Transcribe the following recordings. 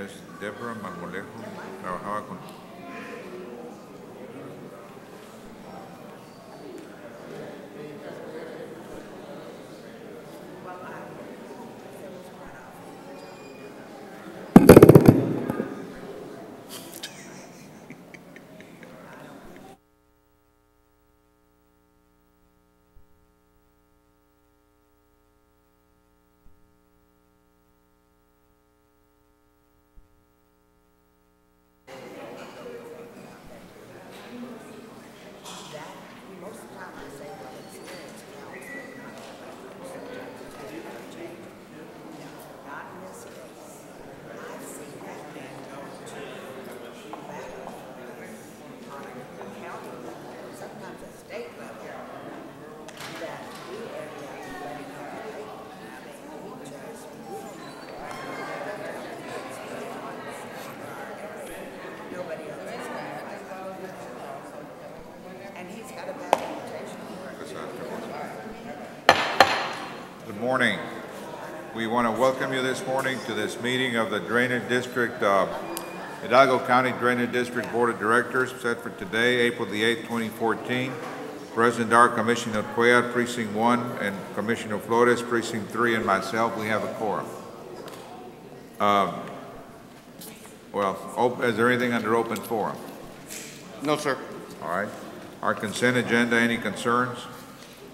Es Deborah Marmolejo, trabajaba con... Good morning. We want to welcome you this morning to this meeting of the Drainage District, Hidalgo County Drainage District Board of Directors, set for today, April the 8th, 2014. President Dar, Commissioner Cuellar, Precinct 1, and Commissioner Flores, Precinct 3, and myself, we have a quorum. Is there anything under open forum? No, sir. All right. Our consent agenda, any concerns?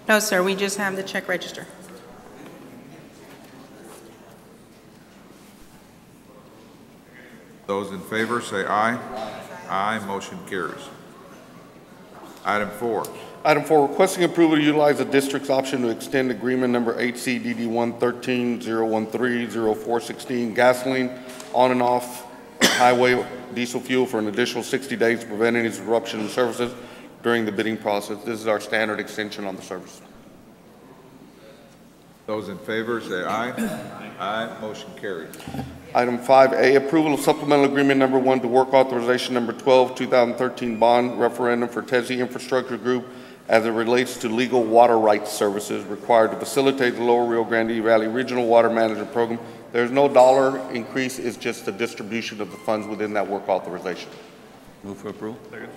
No, sir. We just have the check register. Those in favor say aye. Aye. Motion carries. Item 4. Item 4, requesting approval to utilize the district's option to extend agreement number HCDD113-013-0416 gasoline on and off highway diesel fuel for an additional 60 days to prevent any disruption in services during the bidding process. This is our standard extension on the service. Those in favor say aye. Aye. Motion carries. Item 5A, approval of supplemental agreement number 1 to work authorization number 12, 2013 bond referendum for TESI Infrastructure Group as it relates to legal water rights services required to facilitate the Lower Rio Grande Valley Regional Water Management Program. There's no dollar increase, it's just the distribution of the funds within that work authorization. Move for approval. Second.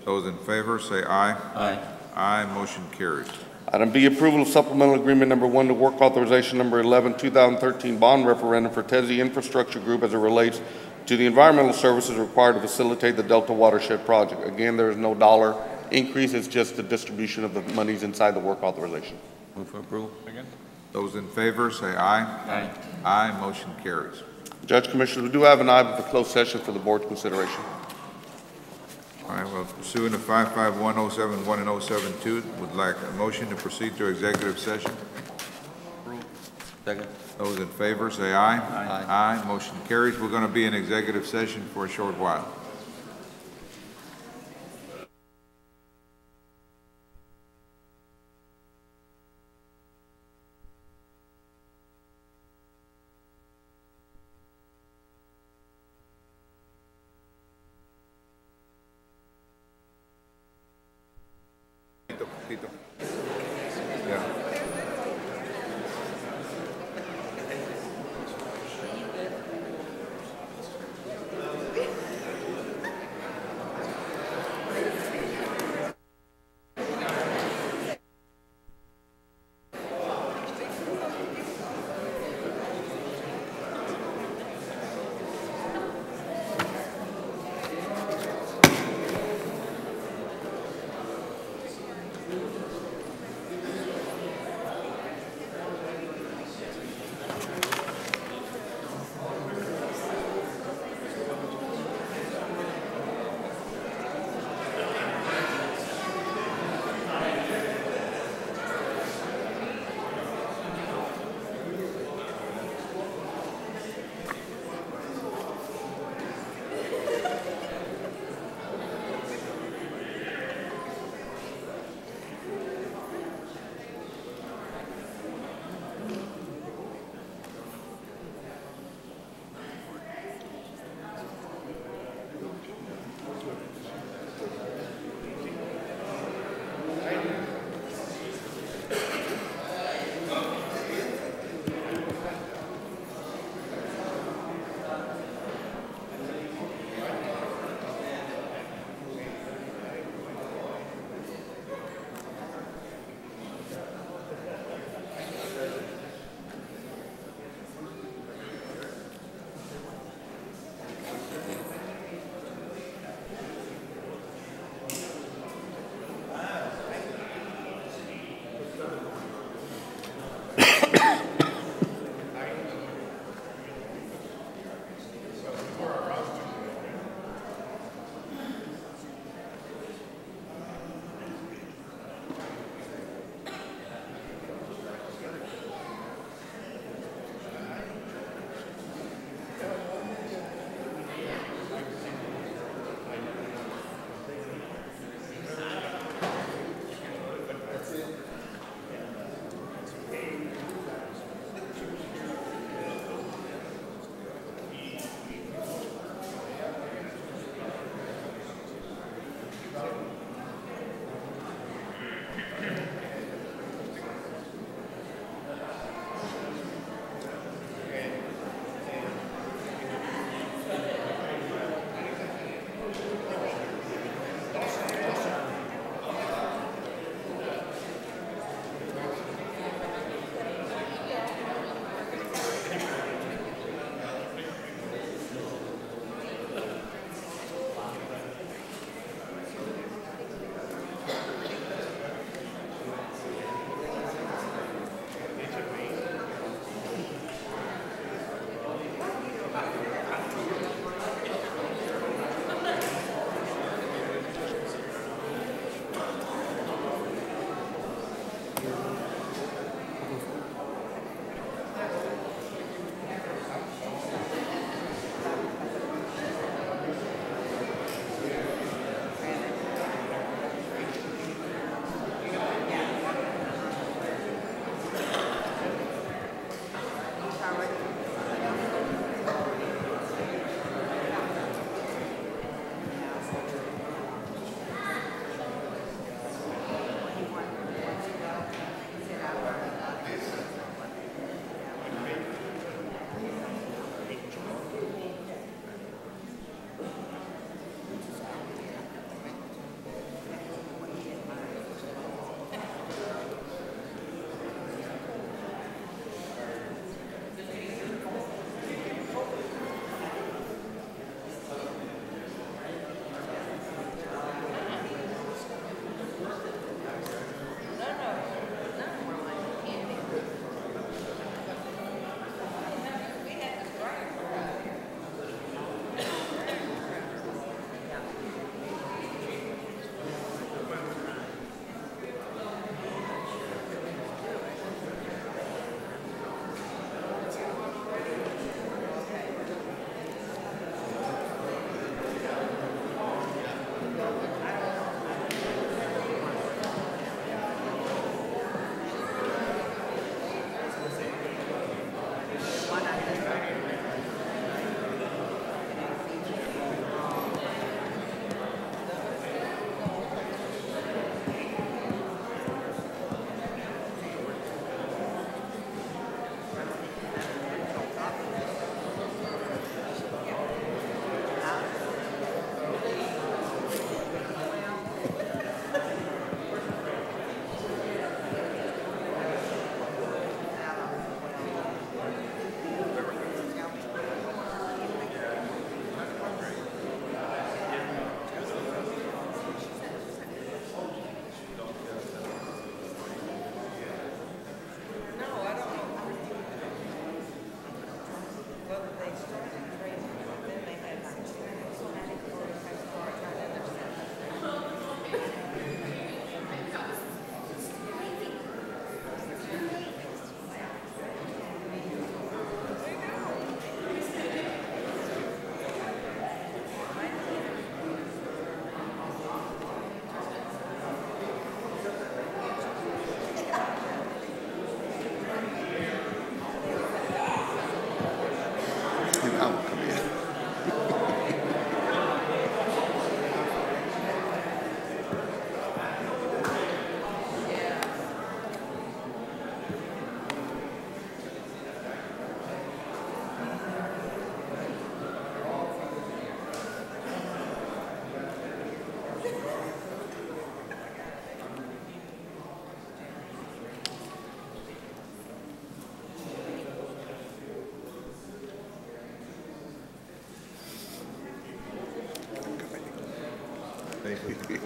Those in favor say aye. Aye. Aye. Motion carries. Item B, approval of supplemental agreement number 1 to work authorization number 11, 2013 bond referendum for TESI Infrastructure Group as it relates to the environmental services required to facilitate the Delta Watershed Project. Again, there is no dollar increase, it's just the distribution of the monies inside the work authorization. Move for approval. Second. Those in favor say aye. Aye. Aye. Motion carries. Judge, Commissioners, we do have an item for closed session for the board's consideration. All right, well, pursuant to 551-071 and 072, would like a motion to proceed to executive session. Second. Those in favor say aye. Aye. Aye. Motion carries. We're going to be in executive session for a short while. Tito. Yeah.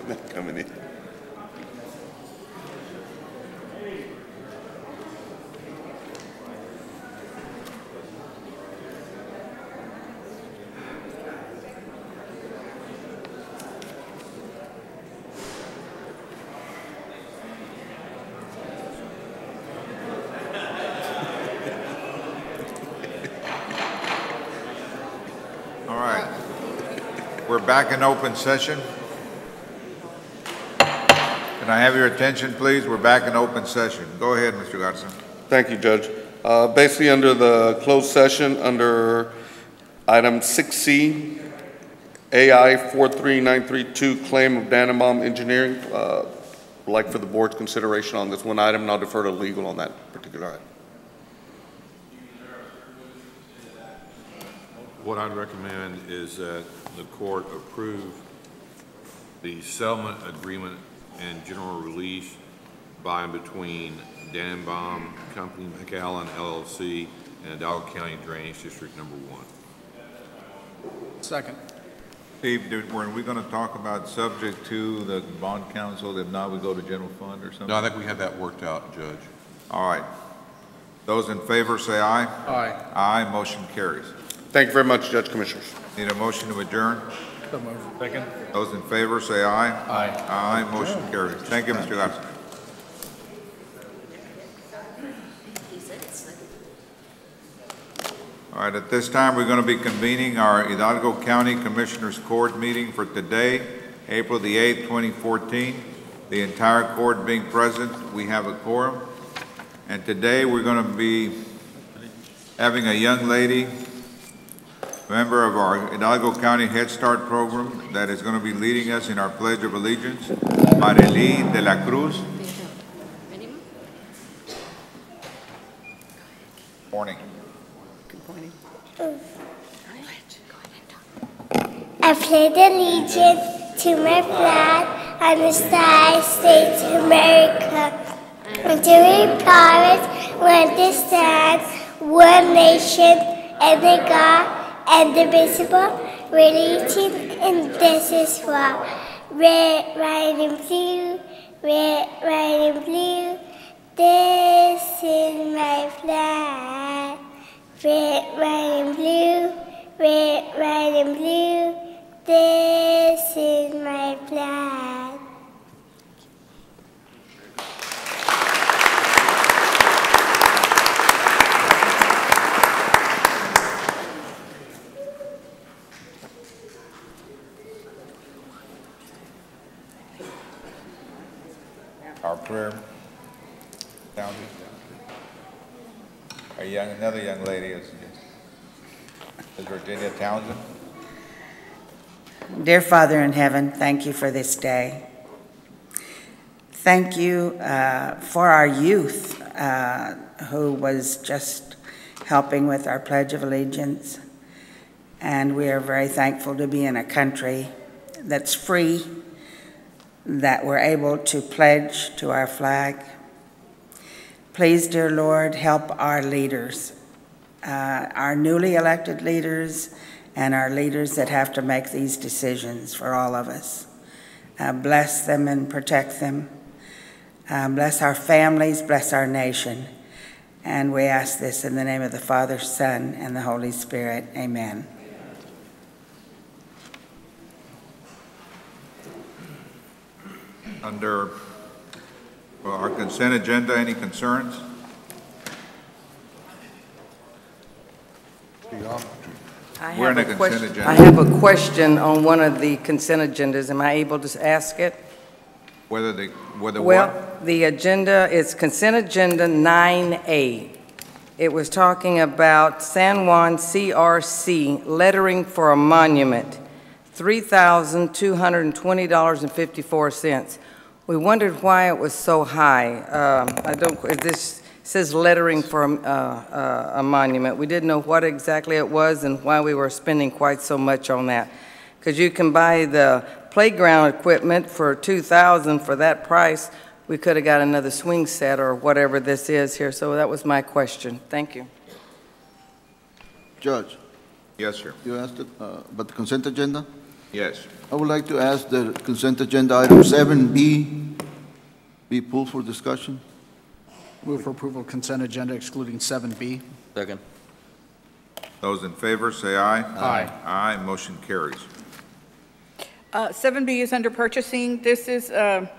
Not coming in. All right. We're back in open session. Can I have your attention, please? We're back in open session. Go ahead, Mr. Garza. Thank you, Judge. Basically, under the closed session, under item 6C, AI 43932, claim of Dannenbaum Engineering, I'd like for the board's consideration on this one item, and I'll defer to legal on that particular item. What I'd recommend is that the court approve the settlement agreement and general release by and between Dannenbaum Company McAllen LLC and Hidalgo County Drainage District Number 1. Second. Steve, were we going to talk about subject to the bond council? If not, we go to general fund or something? No, I think we have that worked out, Judge. All right. Those in favor say aye. Aye. Aye, motion carries. Thank you very much, Judge Commissioners. Need a motion to adjourn? So moved. Second. Those in favor say aye. Aye. Aye, motion carries. Thank you, Mr. Garza. All right, at this time, we're going to be convening our Hidalgo County Commissioners Court meeting for today, April the 8th, 2014. The entire court being present, we have a quorum. And today, we're going to be having a young lady, member of our Hidalgo County Head Start program, that is going to be leading us in our Pledge of Allegiance, Marely de la Cruz. Morning. I pledge allegiance to my flag and the United States of America, and to the republic where it stands, one nation, under God, indivisible, with liberty and justice for all. Red, white, and blue. Red, white, and blue. This is my flag. Red, white, and blue. Red, white, and blue. This is my flag. Our prayer. Down. Another young lady is. Ms. Virginia Townsend. Dear Father in heaven, thank you for this day. Thank you for our youth who was just helping with our Pledge of Allegiance. And we are very thankful to be in a country that's free, that we're able to pledge to our flag. Please, dear Lord, help our leaders, our newly elected leaders, and our leaders that have to make these decisions for all of us. Bless them and protect them. Bless our families, bless our nation. And we ask this in the name of the Father, Son, and the Holy Spirit. Amen. Under our consent agenda, any concerns? We're in a consent agenda. I have a question on one of the consent agendas. Am I able to ask it? Whether Well, what? the agenda is consent agenda 9A. It was talking about San Juan CRC lettering for a monument, $3,220.54. We wondered why it was so high. This says lettering for a monument. We didn't know what exactly it was and why we were spending quite so much on that. Because you can buy the playground equipment for $2,000 for that price. We could have got another swing set or whatever this is here. So that was my question. Thank you. Judge, Yes, sir. you asked about the consent agenda? Yes. I would like to ask the consent agenda item 7B be pulled for discussion. Move for approval of consent agenda excluding 7B. Second. Those in favor, say aye. Aye. Aye, motion carries. 7B is under purchasing. This is a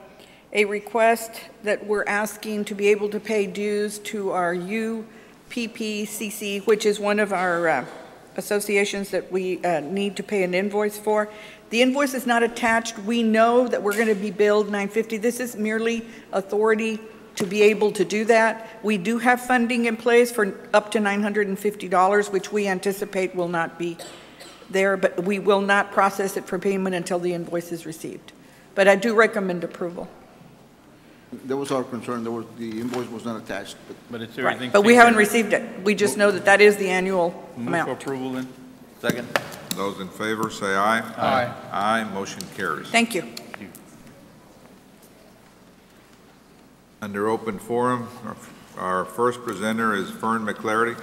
request that we're asking to be able to pay dues to our UPPCC, which is one of our associations that we need to pay an invoice for. The invoice is not attached. We know that we're going to be billed $950. This is merely authority to be able to do that. We do have funding in place for up to $950, which we anticipate will not be there, but we will not process it for payment until the invoice is received. But I do recommend approval. That was our concern. The invoice was not attached. But it's Right. everything. But we haven't received it. We just know that that is the annual Move for amount. approval then. Second. Those in favor, say aye. Aye. Aye, motion carries. Thank you. Under open forum, our first presenter is Fern McClarty.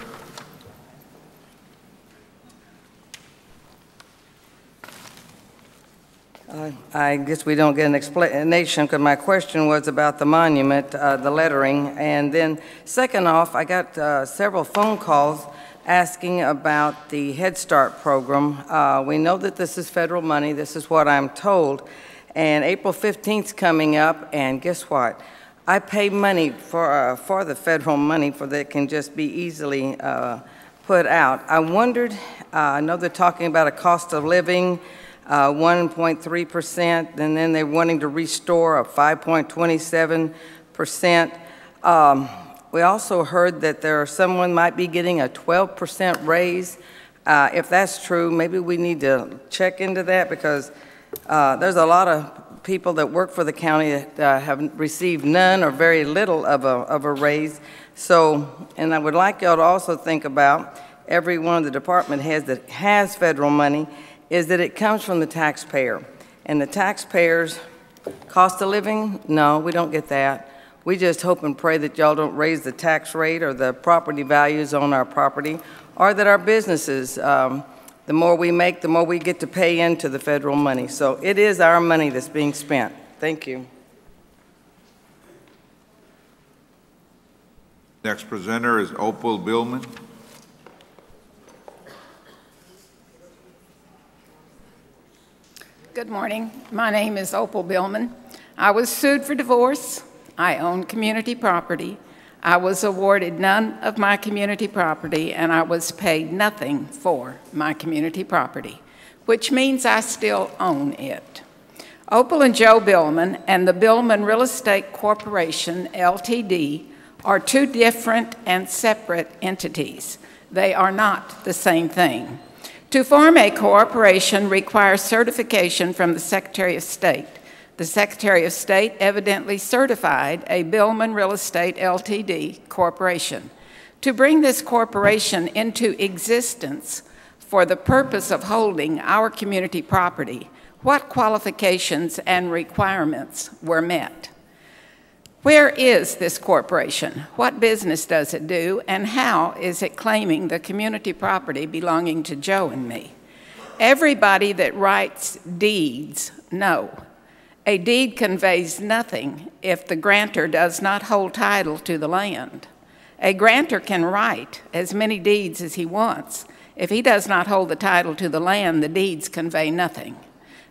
I guess we don't get an explanation because my question was about the monument, the lettering. And then second off, I got several phone calls asking about the Head Start program. We know that this is federal money. This is what I'm told. And April 15th is coming up, and guess what? I pay money for the federal money that can just be easily put out. I wondered, I know they're talking about a cost of living, 1.3%, and then they're wanting to restore a 5.27%. We also heard that someone might be getting a 12% raise. If that's true, maybe we need to check into that because there's a lot of people that work for the county that have received none or very little of a raise. So, and I would like y'all to also think about every one of the department heads that has federal money is that it comes from the taxpayer. And the taxpayers, cost of living, no, we don't get that. We just hope and pray that y'all don't raise the tax rate or the property values on our property, or that our businesses, the more we make, the more we get to pay into the federal money. So it is our money that's being spent. Thank you. Next presenter is Opal Billman. Good morning. My name is Opal Billman. I was sued for divorce. I own community property. I was awarded none of my community property, and I was paid nothing for my community property, which means I still own it. Opal and Joe Billman and the Billman Real Estate Corporation, LTD, are two different and separate entities. They are not the same thing. To form a corporation requires certification from the Secretary of State. The Secretary of State evidently certified a Billman Real Estate Ltd. corporation. To bring this corporation into existence for the purpose of holding our community property, what qualifications and requirements were met? Where is this corporation? What business does it do? And how is it claiming the community property belonging to Joe and me? Everybody that writes deeds know. A deed conveys nothing if the grantor does not hold title to the land. A grantor can write as many deeds as he wants. If he does not hold the title to the land, the deeds convey nothing.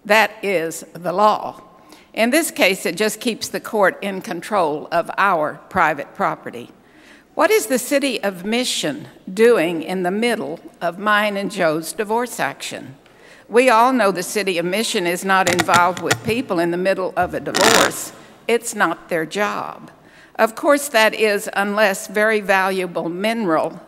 That is the law. In this case, it just keeps the court in control of our private property. What is the city of Mission doing in the middle of mine and Joe's divorce action? We all know the city of Mission is not involved with people in the middle of a divorce. It's not their job. Of course, that is unless very valuable mineral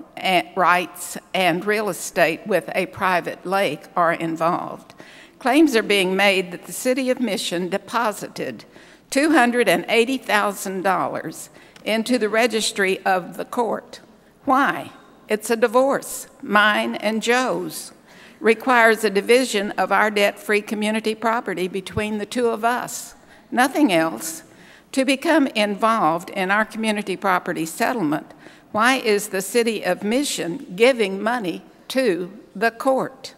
rights and real estate with a private lake are involved. Claims are being made that the city of Mission deposited $280,000 into the registry of the court. Why? It's a divorce, mine and Joe's. Requires a division of our debt-free community property between the two of us, nothing else. To become involved in our community property settlement, why is the city of Mission giving money to the court?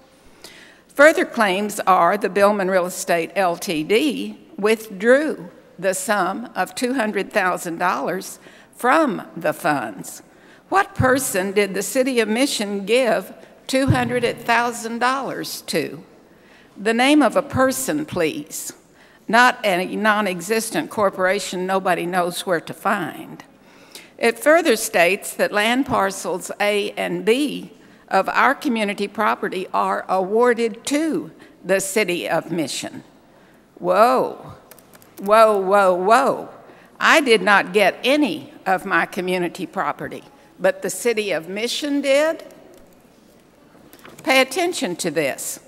Further claims are the Billman Real Estate Ltd. Withdrew the sum of $200,000 from the funds. What person did the city of Mission give $200,000 to? The name of a person, please, not a non-existent corporation nobody knows where to find. It further states that land parcels A and B of our community property are awarded to the city of Mission. Whoa, whoa, whoa, whoa. I did not get any of my community property, but the city of Mission did? Pay attention to this.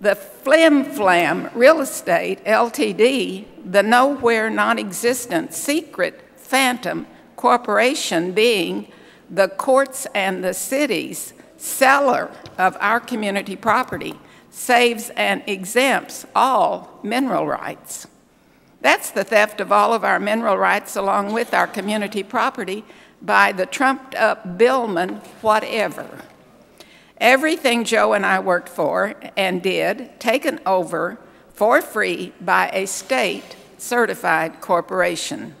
The Flim Flam Real Estate Ltd., the nowhere non-existent secret phantom corporation being the courts and the city's seller of our community property, saves and exempts all mineral rights. That's the theft of all of our mineral rights along with our community property by the trumped-up Billman whatever. Everything Joe and I worked for and did, taken over for free by a state-certified corporation.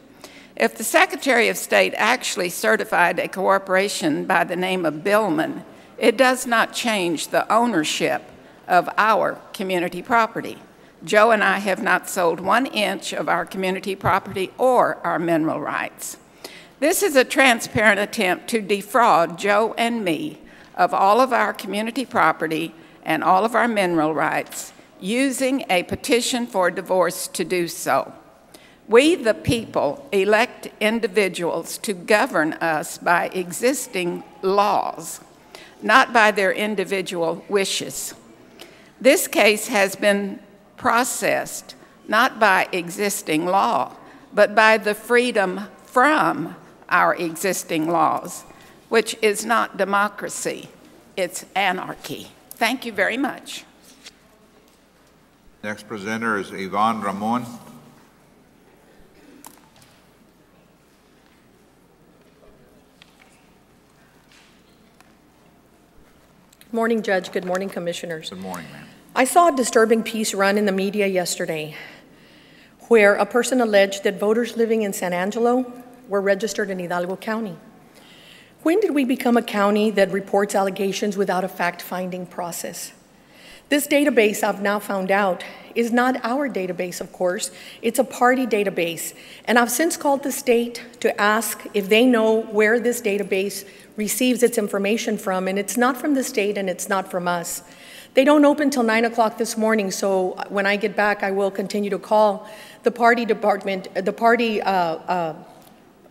If the Secretary of State actually certified a corporation by the name of Billman, it does not change the ownership of our community property. Joe and I have not sold 1 inch of our community property or our mineral rights. This is a transparent attempt to defraud Joe and me of all of our community property and all of our mineral rights, using a petition for divorce to do so. We, the people, elect individuals to govern us by existing laws, not by their individual wishes. This case has been processed not by existing law, but by the freedom from our existing laws, which is not democracy, it's anarchy. Thank you very much. Next presenter is Yvonne Ramon. Good morning, Judge. Good morning, Commissioners. Good morning, ma'am. I saw a disturbing piece run in the media yesterday where a person alleged that voters living in San Angelo were registered in Hidalgo County. When did we become a county that reports allegations without a fact-finding process? This database, I've now found out, is not our database, of course. It's a party database. And I've since called the state to ask if they know where this database receives its information from, and it's not from the state and it's not from us. They don't open till 9 o'clock this morning, so when I get back, I will continue to call the party department, the party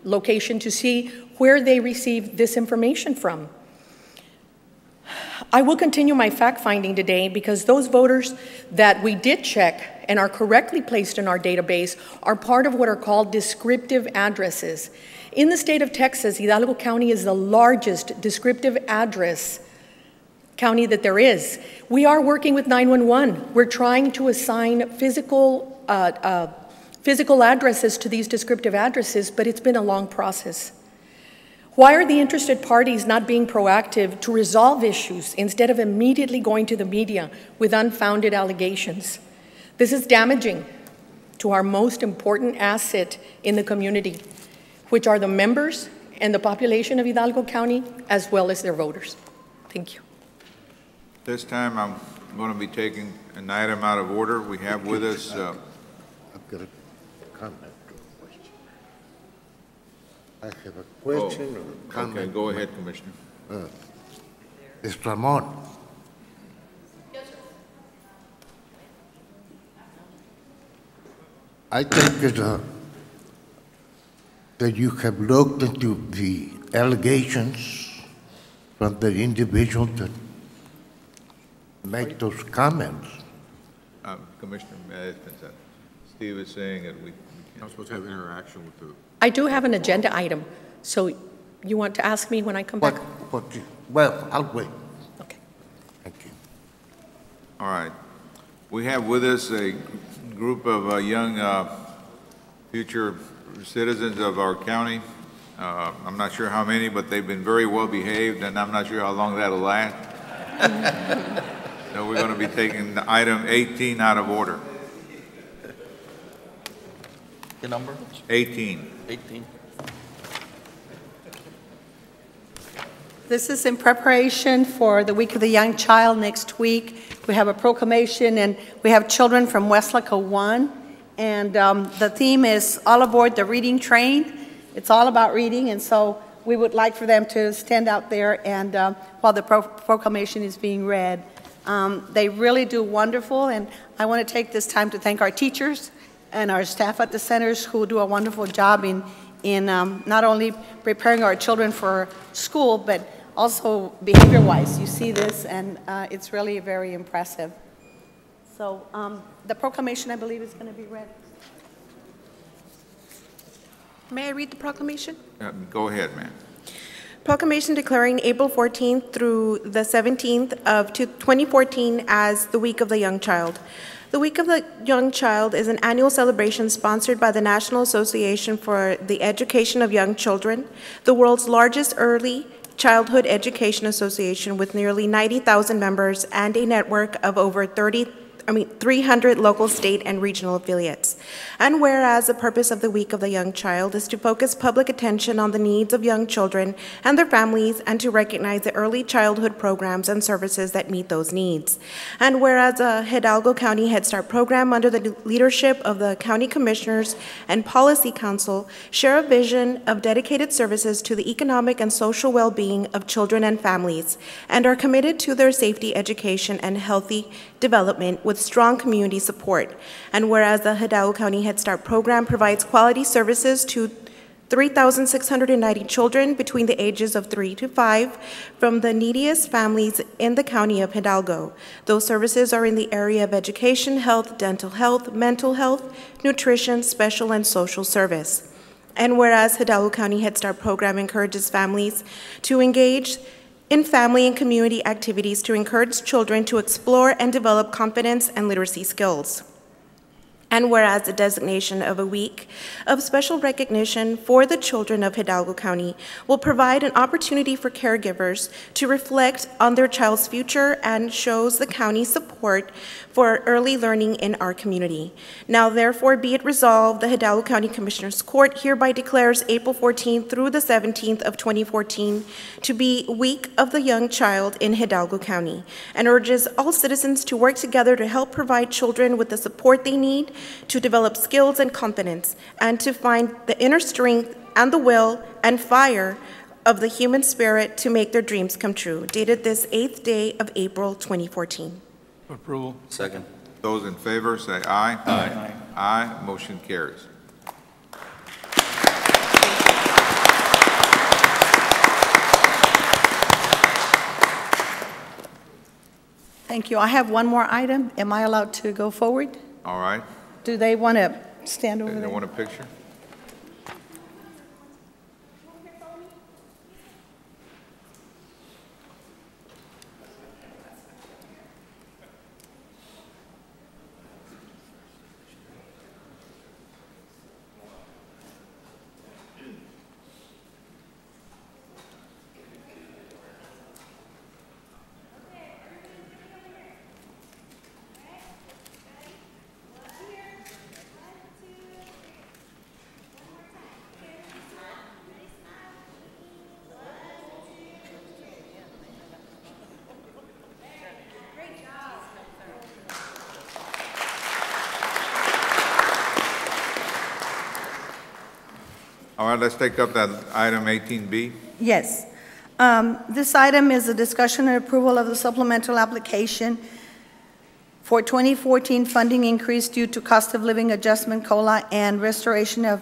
location to see where they receive this information from. I will continue my fact-finding today because those voters that we did check and are correctly placed in our database are part of what are called descriptive addresses. In the state of Texas, Hidalgo County is the largest descriptive address county that there is. We are working with 911. We're trying to assign physical addresses to these descriptive addresses, but it's been a long process. Why are the interested parties not being proactive to resolve issues instead of immediately going to the media with unfounded allegations? This is damaging to our most important asset in the community, which are the members and the population of Hidalgo County, as well as their voters. Thank you. This time, I'm going to be taking an item out of order. We have with us, I've got a comment or a question. I have a question or a comment. okay, go ahead, Commissioner. It's Ramon. I think that you have looked into the allegations from the individual that make those comments. Commissioner, Steve is saying that we I'm supposed to have interaction with the... I do have an agenda item, so you want to ask me when I come back? Well, I'll wait. Okay. Thank you. All right. We have with us a group of young future citizens of our county. I'm not sure how many, but they've been very well behaved, and I'm not sure how long that'll last. So we're going to be taking item 18 out of order. The number? 18. 18. This is in preparation for the Week of the Young Child next week. We have a proclamation, and we have children from Westlaco 1. And the theme is all aboard the reading train. It's all about reading, and so we would like for them to stand out there and while the proclamation is being read. They really do wonderful, and I want to take this time to thank our teachers and our staff at the centers who do a wonderful job in not only preparing our children for school, but also behavior-wise. You see this, and it's really very impressive. So the proclamation, I believe, is going to be read. May I read the proclamation? Go ahead, ma'am. Proclamation declaring April 14th through the 17th of 2014 as the Week of the Young Child. The Week of the Young Child is an annual celebration sponsored by the National Association for the Education of Young Children, the world's largest early childhood education association with nearly 90,000 members and a network of over 300 local, state, and regional affiliates. And whereas the purpose of the Week of the Young Child is to focus public attention on the needs of young children and their families and to recognize the early childhood programs and services that meet those needs. And whereas a Hidalgo County Head Start program under the leadership of the County Commissioners and Policy Council share a vision of dedicated services to the economic and social well-being of children and families and are committed to their safety, education, and healthy development with strong community support. And whereas the Hidalgo County Head Start program provides quality services to 3,690 children between the ages of 3 to 5 from the neediest families in the county of Hidalgo. Those services are in the area of education, health, dental health, mental health, nutrition, special and social service. And whereas Hidalgo County Head Start program encourages families to engage in family and community activities to encourage children to explore and develop confidence and literacy skills. And whereas the designation of a week of special recognition for the children of Hidalgo County will provide an opportunity for caregivers to reflect on their child's future and shows the county's support for early learning in our community. Now, therefore, be it resolved, the Hidalgo County Commissioners Court hereby declares April 14th through the 17th of 2014 to be Week of the Young Child in Hidalgo County and urges all citizens to work together to help provide children with the support they need to develop skills and confidence, and to find the inner strength and the will and fire of the human spirit to make their dreams come true. Dated this 8th day of April 2014. Approval. Second. Those in favor say aye. Aye. Aye. Motion carries. Thank you. I have one more item. Am I allowed to go forward? All right. Do they want to stand over They there? want a picture? All right, let's take up that item 18B. Yes. This item is a discussion and approval of the supplemental application for 2014 funding increase due to cost of living adjustment COLA and restoration of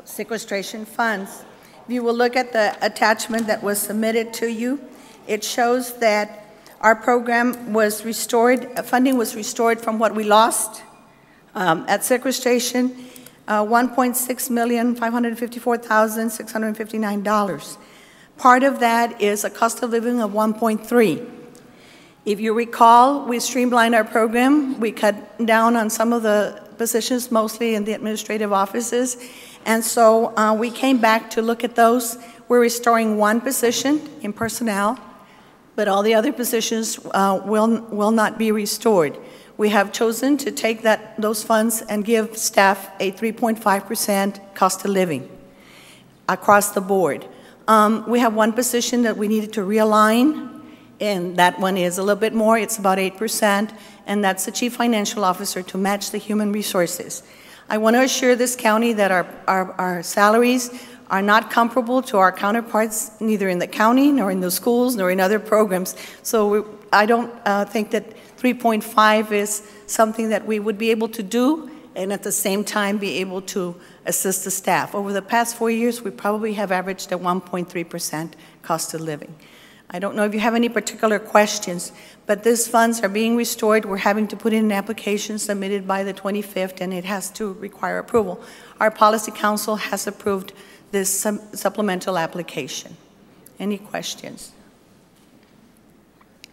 sequestration funds. If you will look at the attachment that was submitted to you, it shows that our program was restored, funding was restored from what we lost at sequestration, $1,654,659. Part of that is a cost of living of 1.3. If you recall, we streamlined our program. We cut down on some of the positions, mostly in the administrative offices. And so we came back to look at those. We're restoring one position in personnel, but all the other positions will not be restored. We have chosen to take those funds and give staff a 3.5% cost of living across the board. We have one position that we needed to realign, and that one is a little bit more. It's about 8%, and that's the Chief Financial Officer to match the human resources. I want to assure this county that our salaries are not comparable to our counterparts, neither in the county, nor in the schools, nor in other programs. So I don't think that 3.5 is something that we would be able to do and at the same time be able to assist the staff. Over the past 4 years, we probably have averaged a 1.3% cost of living. I don't know if you have any particular questions, but these funds are being restored. We're having to put in an application submitted by the 25th, and it has to require approval. Our Policy Council has approved this supplemental application. Any questions?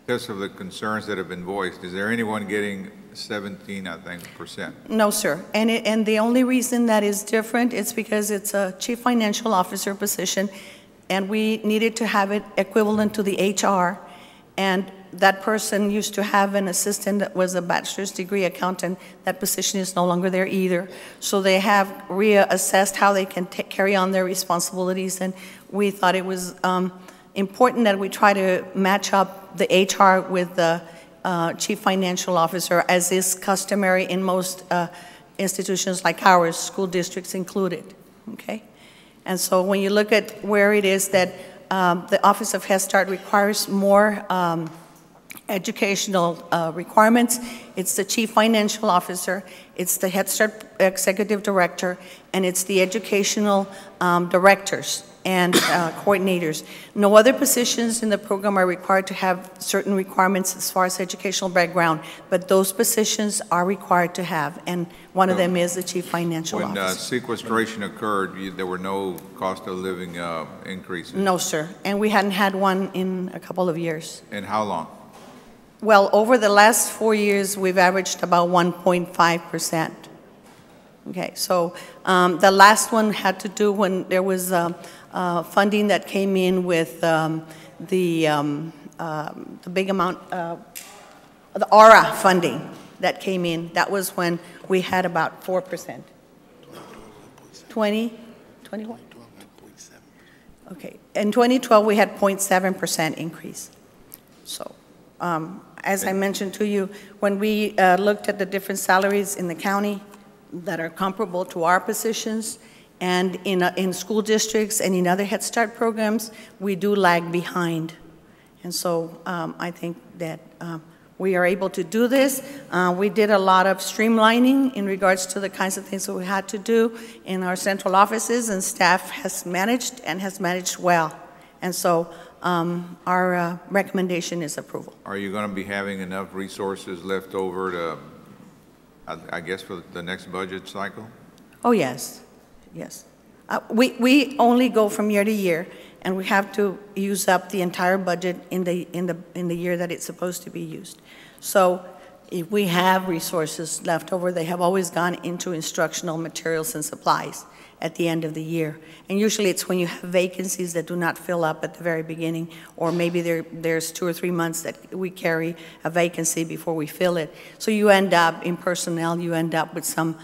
Because of the concerns that have been voiced, is there anyone getting 17, I think, %? No, sir. And the only reason that is different is because it's a Chief Financial Officer position, and we needed to have it equivalent to the HR. And that person used to have an assistant that was a bachelor's degree accountant. That position is no longer there either. So they have reassessed how they can carry on their responsibilities, and we thought it was important that we try to match up the HR with the Chief Financial Officer, as is customary in most institutions like ours, school districts included, okay? And so when you look at where it is that the Office of Head Start requires more educational requirements, it's the Chief Financial Officer, it's the Head Start Executive Director, and it's the educational directors and coordinators. No other positions in the program are required to have certain requirements as far as educational background, but those positions are required to have, and one of them is the Chief Financial Officer. When sequestration occurred, there were no cost of living increases? No, sir, and we hadn't had one in a couple of years. And how long? Well, over the last 4 years, we've averaged about 1.5%. Okay, so the last one had to do when there was funding that came in with the big amount, the ARA funding that came in. That was when we had about 4%. 21? Okay, in 2012, we had 0.7% increase. So, as I mentioned to you, when we looked at the different salaries in the county that are comparable to our positions, and in school districts and in other Head Start programs, we do lag behind. And so I think that we are able to do this. We did a lot of streamlining in regards to the kinds of things that we had to do in our central offices, and staff has managed and has managed well. And so our recommendation is approval. Are you going to be having enough resources left over to, I guess, for the next budget cycle? Oh, yes, yes. We only go from year to year, and we have to use up the entire budget in the year that it's supposed to be used. So if we have resources left over, they have always gone into instructional materials and supplies at the end of the year. And usually it's when you have vacancies that do not fill up at the very beginning, or maybe there's 2 or 3 months that we carry a vacancy before we fill it. So you end up, in personnel, you end up with some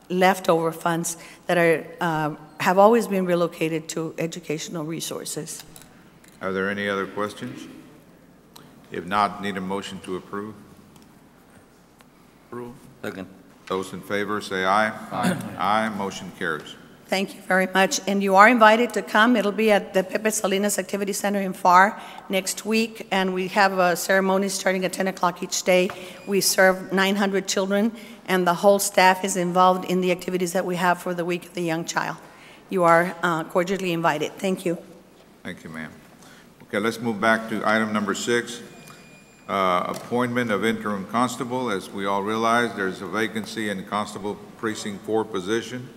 leftover funds that have always been relocated to educational resources. Are there any other questions? If not, need a motion to approve? Approve. Second. Those in favor say aye. Aye. Aye, motion carries. Thank you very much. And you are invited to come. It'll be at the Pepe Salinas Activity Center in FAR next week, and we have a ceremony starting at 10 o'clock each day. We serve 900 children, and the whole staff is involved in the activities that we have for the Week of the Young Child. You are cordially invited. Thank you. Thank you, ma'am. Okay, let's move back to item number 6. Appointment of interim constable. As we all realize, there's a vacancy in Constable Precinct 4 position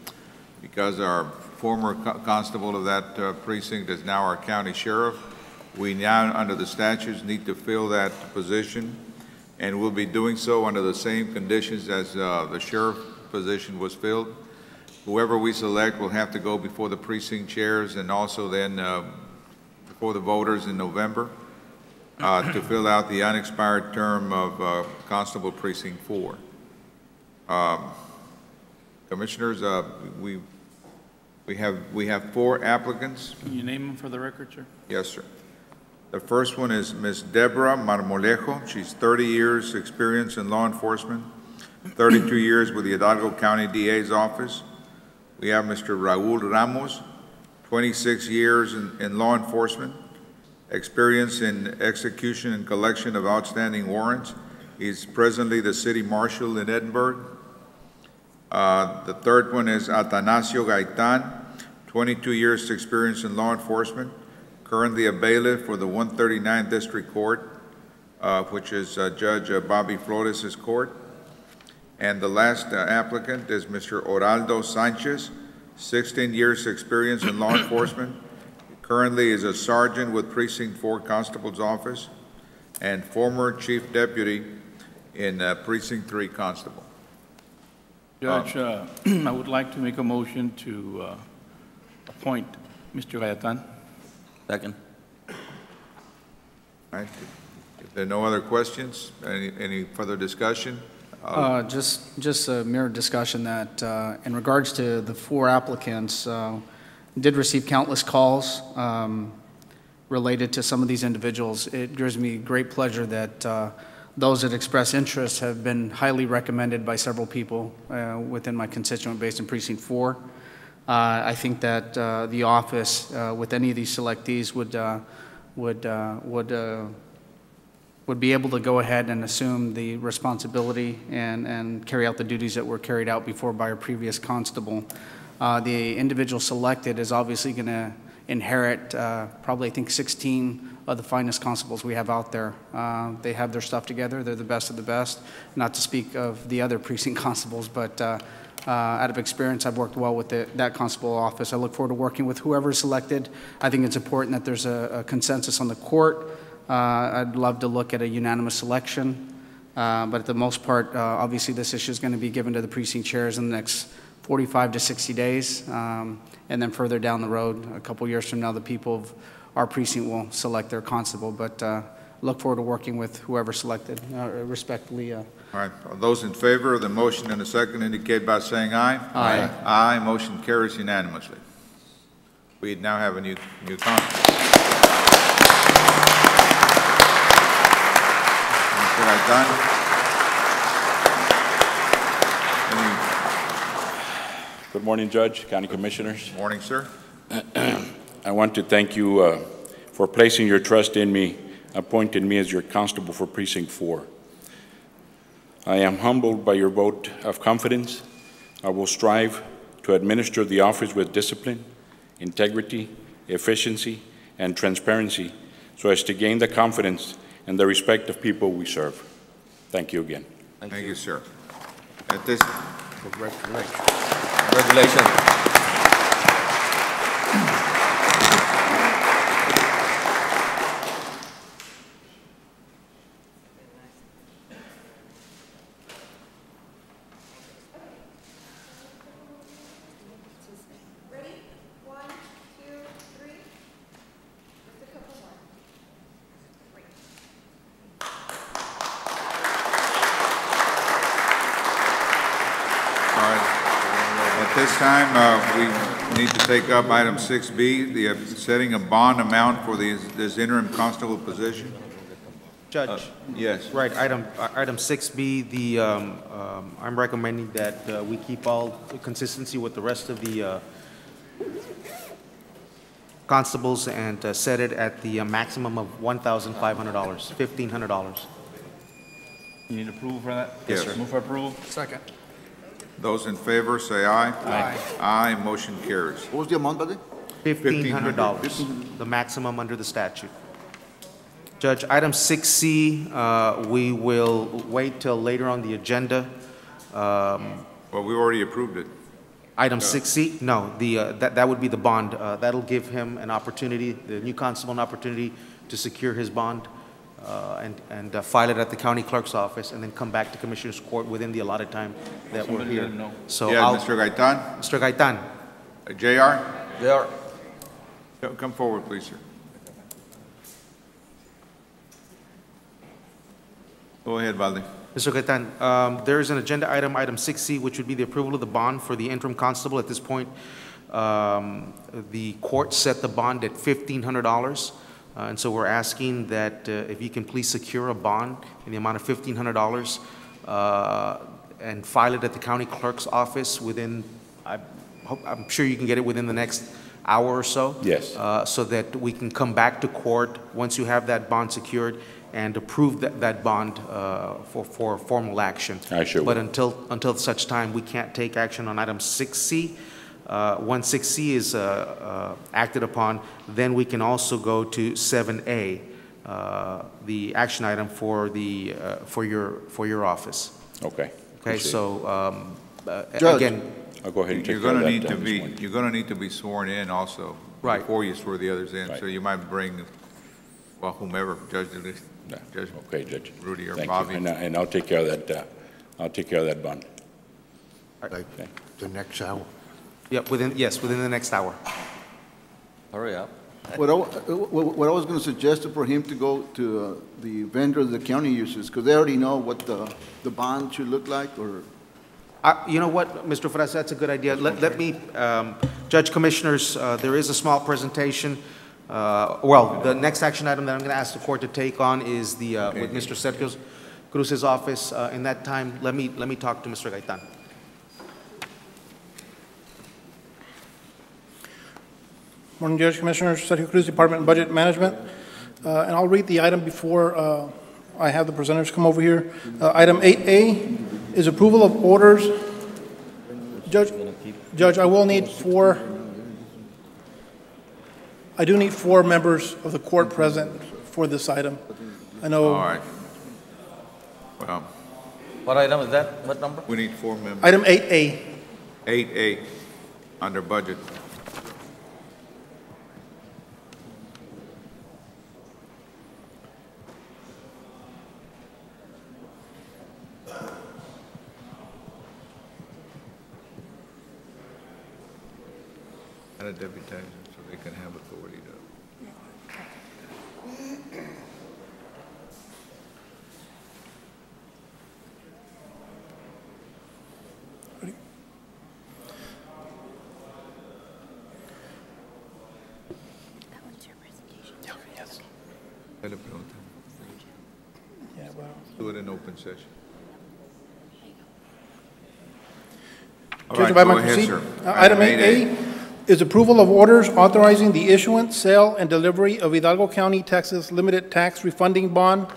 because our former constable of that precinct is now our county sheriff. We now, under the statutes, need to fill that position, and we'll be doing so under the same conditions as the sheriff position was filled. Whoever we select will have to go before the precinct chairs and also then before the voters in November. To fill out the unexpired term of Constable Precinct 4. Commissioners, we have 4 applicants. Can you name them for the record, sir? Yes, sir. The first one is Ms. Deborah Marmolejo. She's 30 years experience in law enforcement, 32 years with the Hidalgo County DA's office. We have Mr. Raul Ramos, 26 years in law enforcement, experience in execution and collection of outstanding warrants. He's presently the city marshal in Edinburgh. The third one is Atanasio Gaitan, 22 years experience in law enforcement, currently a bailiff for the 139th District Court, which is Judge Bobby Flores' court. And the last applicant is Mr. Oraldo Sanchez, 16 years experience in law enfortement, currently is a sergeant with Precinct 4 Constable's Office and former chief deputy in Precinct 3 Constable. Judge, I would like to make a motion to appoint Mr. Gaitan. Second. All right. If there are no other questions, any further discussion? Just a mere discussion that in regards to the 4 applicants, did receive countless calls related to some of these individuals. It gives me great pleasure that those that express interest have been highly recommended by several people within my constituent base in Precinct 4. I think that the office with any of these selectees would be able to go ahead and assume the responsibility and carry out the duties that were carried out before by our previous constable. The individual selected is obviously going to inherit probably, I think, 16 of the finest constables we have out there. They have their stuff together. They're the best of the best, not to speak of the other precinct constables, but out of experience, I've worked well with that constable office. I look forward to working with whoever is selected. I think it's important that there's a consensus on the court. I'd love to look at a unanimous selection, but at the most part, obviously this issue is going to be given to the precinct chairs in the next 45 to 60 days, and then further down the road, a couple years from now, the people of our precinct will select their constable, but look forward to working with whoever selected, respectfully. All right, those in favor of the motion in a second indicate by saying aye. Aye. Aye, motion carries unanimously. We now have a new constable. Mr. Gaitan. Good morning, Judge, County Commissioners. Morning, sir. I want to thank you for placing your trust in me, appointing me as your constable for Precinct 4. I am humbled by your vote of confidence. I will strive to administer the office with discipline, integrity, efficiency, and transparency so as to gain the confidence and the respect of people we serve. Thank you again. Thank you, sir. At this, Congratulations. At this time, we need to take up item 6B, the setting a bond amount for this interim constable position. Judge. Yes. Right, item 6B, I'm recommending that we keep all consistency with the rest of the constables and set it at the maximum of $1,500, $1,500. You need approval for that? Yes, sir. Move for approval? Second. Those in favor, say aye. Aye. Aye, motion carries. What was the amount, buddy? $1,500, the maximum under the statute. Judge, item 6C, we will wait till later on the agenda. Well, we already approved it. Item 6C, no, that would be the bond. That'll give him an opportunity, the new constable, an opportunity to secure his bond and file it at the county clerk's office and then come back to Commissioner's Court within the allotted time that we're here. So Yeah, Mr. Gaitan? Mr. Gaitan. JR? JR. Come forward, please, sir. Go ahead, Valde. Mr. Gaitan, there is an agenda item, item 6C, which would be the approval of the bond for the interim constable. At this point, the court set the bond at $1,500. And so we're asking that if you can please secure a bond in the amount of $1,500 and file it at the county clerk's office within, I'm sure you can get it within the next hour or so. Yes. So that we can come back to court once you have that bond secured and approve that bond for formal action. I sure will. But until such time, we can't take action on item 6C. Once 6C is acted upon, then we can also go to 7A, the action item for your office. Okay. Okay. So Judge, again, I'll go ahead and take You're care of gonna that. need to this be, morning. you're gonna need to be sworn in also. Right. Before you swear the others in. Right. So you might bring, well, whomever, Judge Okay, Judge. Rudy or Thank Bobby. you. And I'll take care of that. I'll take care of that bond. Like the next hour. yeah, within the next hour. Hurry up. What I was going to suggest is for him to go to the vendor the county uses, because they already know what the bond should look like, or... You know what, Mr. Frasa, that's a good idea. Let me, Judge Commissioners, there is a small presentation. Well, the next action item that I'm going to ask the court to take on is the with Mr. Sergio Cruz's office. In that time, let me talk to Mr. Gaitan. Morning, Judge, Commissioners, Sergio Cruz, Department of Budget Management. And I'll read the item before I have the presenters come over here. Item 8A is approval of orders. Judge, I will need I do need 4 members of the court present for this item. I know. All right. Well, What item is that? What number? we need 4 members. Item 8A. 8A, under budget. And a deputize them so they can have authority to. Yes. Ya le pregunté. Yeah, well. Do it in open session. All Judge, right, if I go might ahead, proceed. sir. Item 8A is approval of orders authorizing the issuance, sale, and delivery of Hidalgo County, Texas Limited Tax Refunding Bond,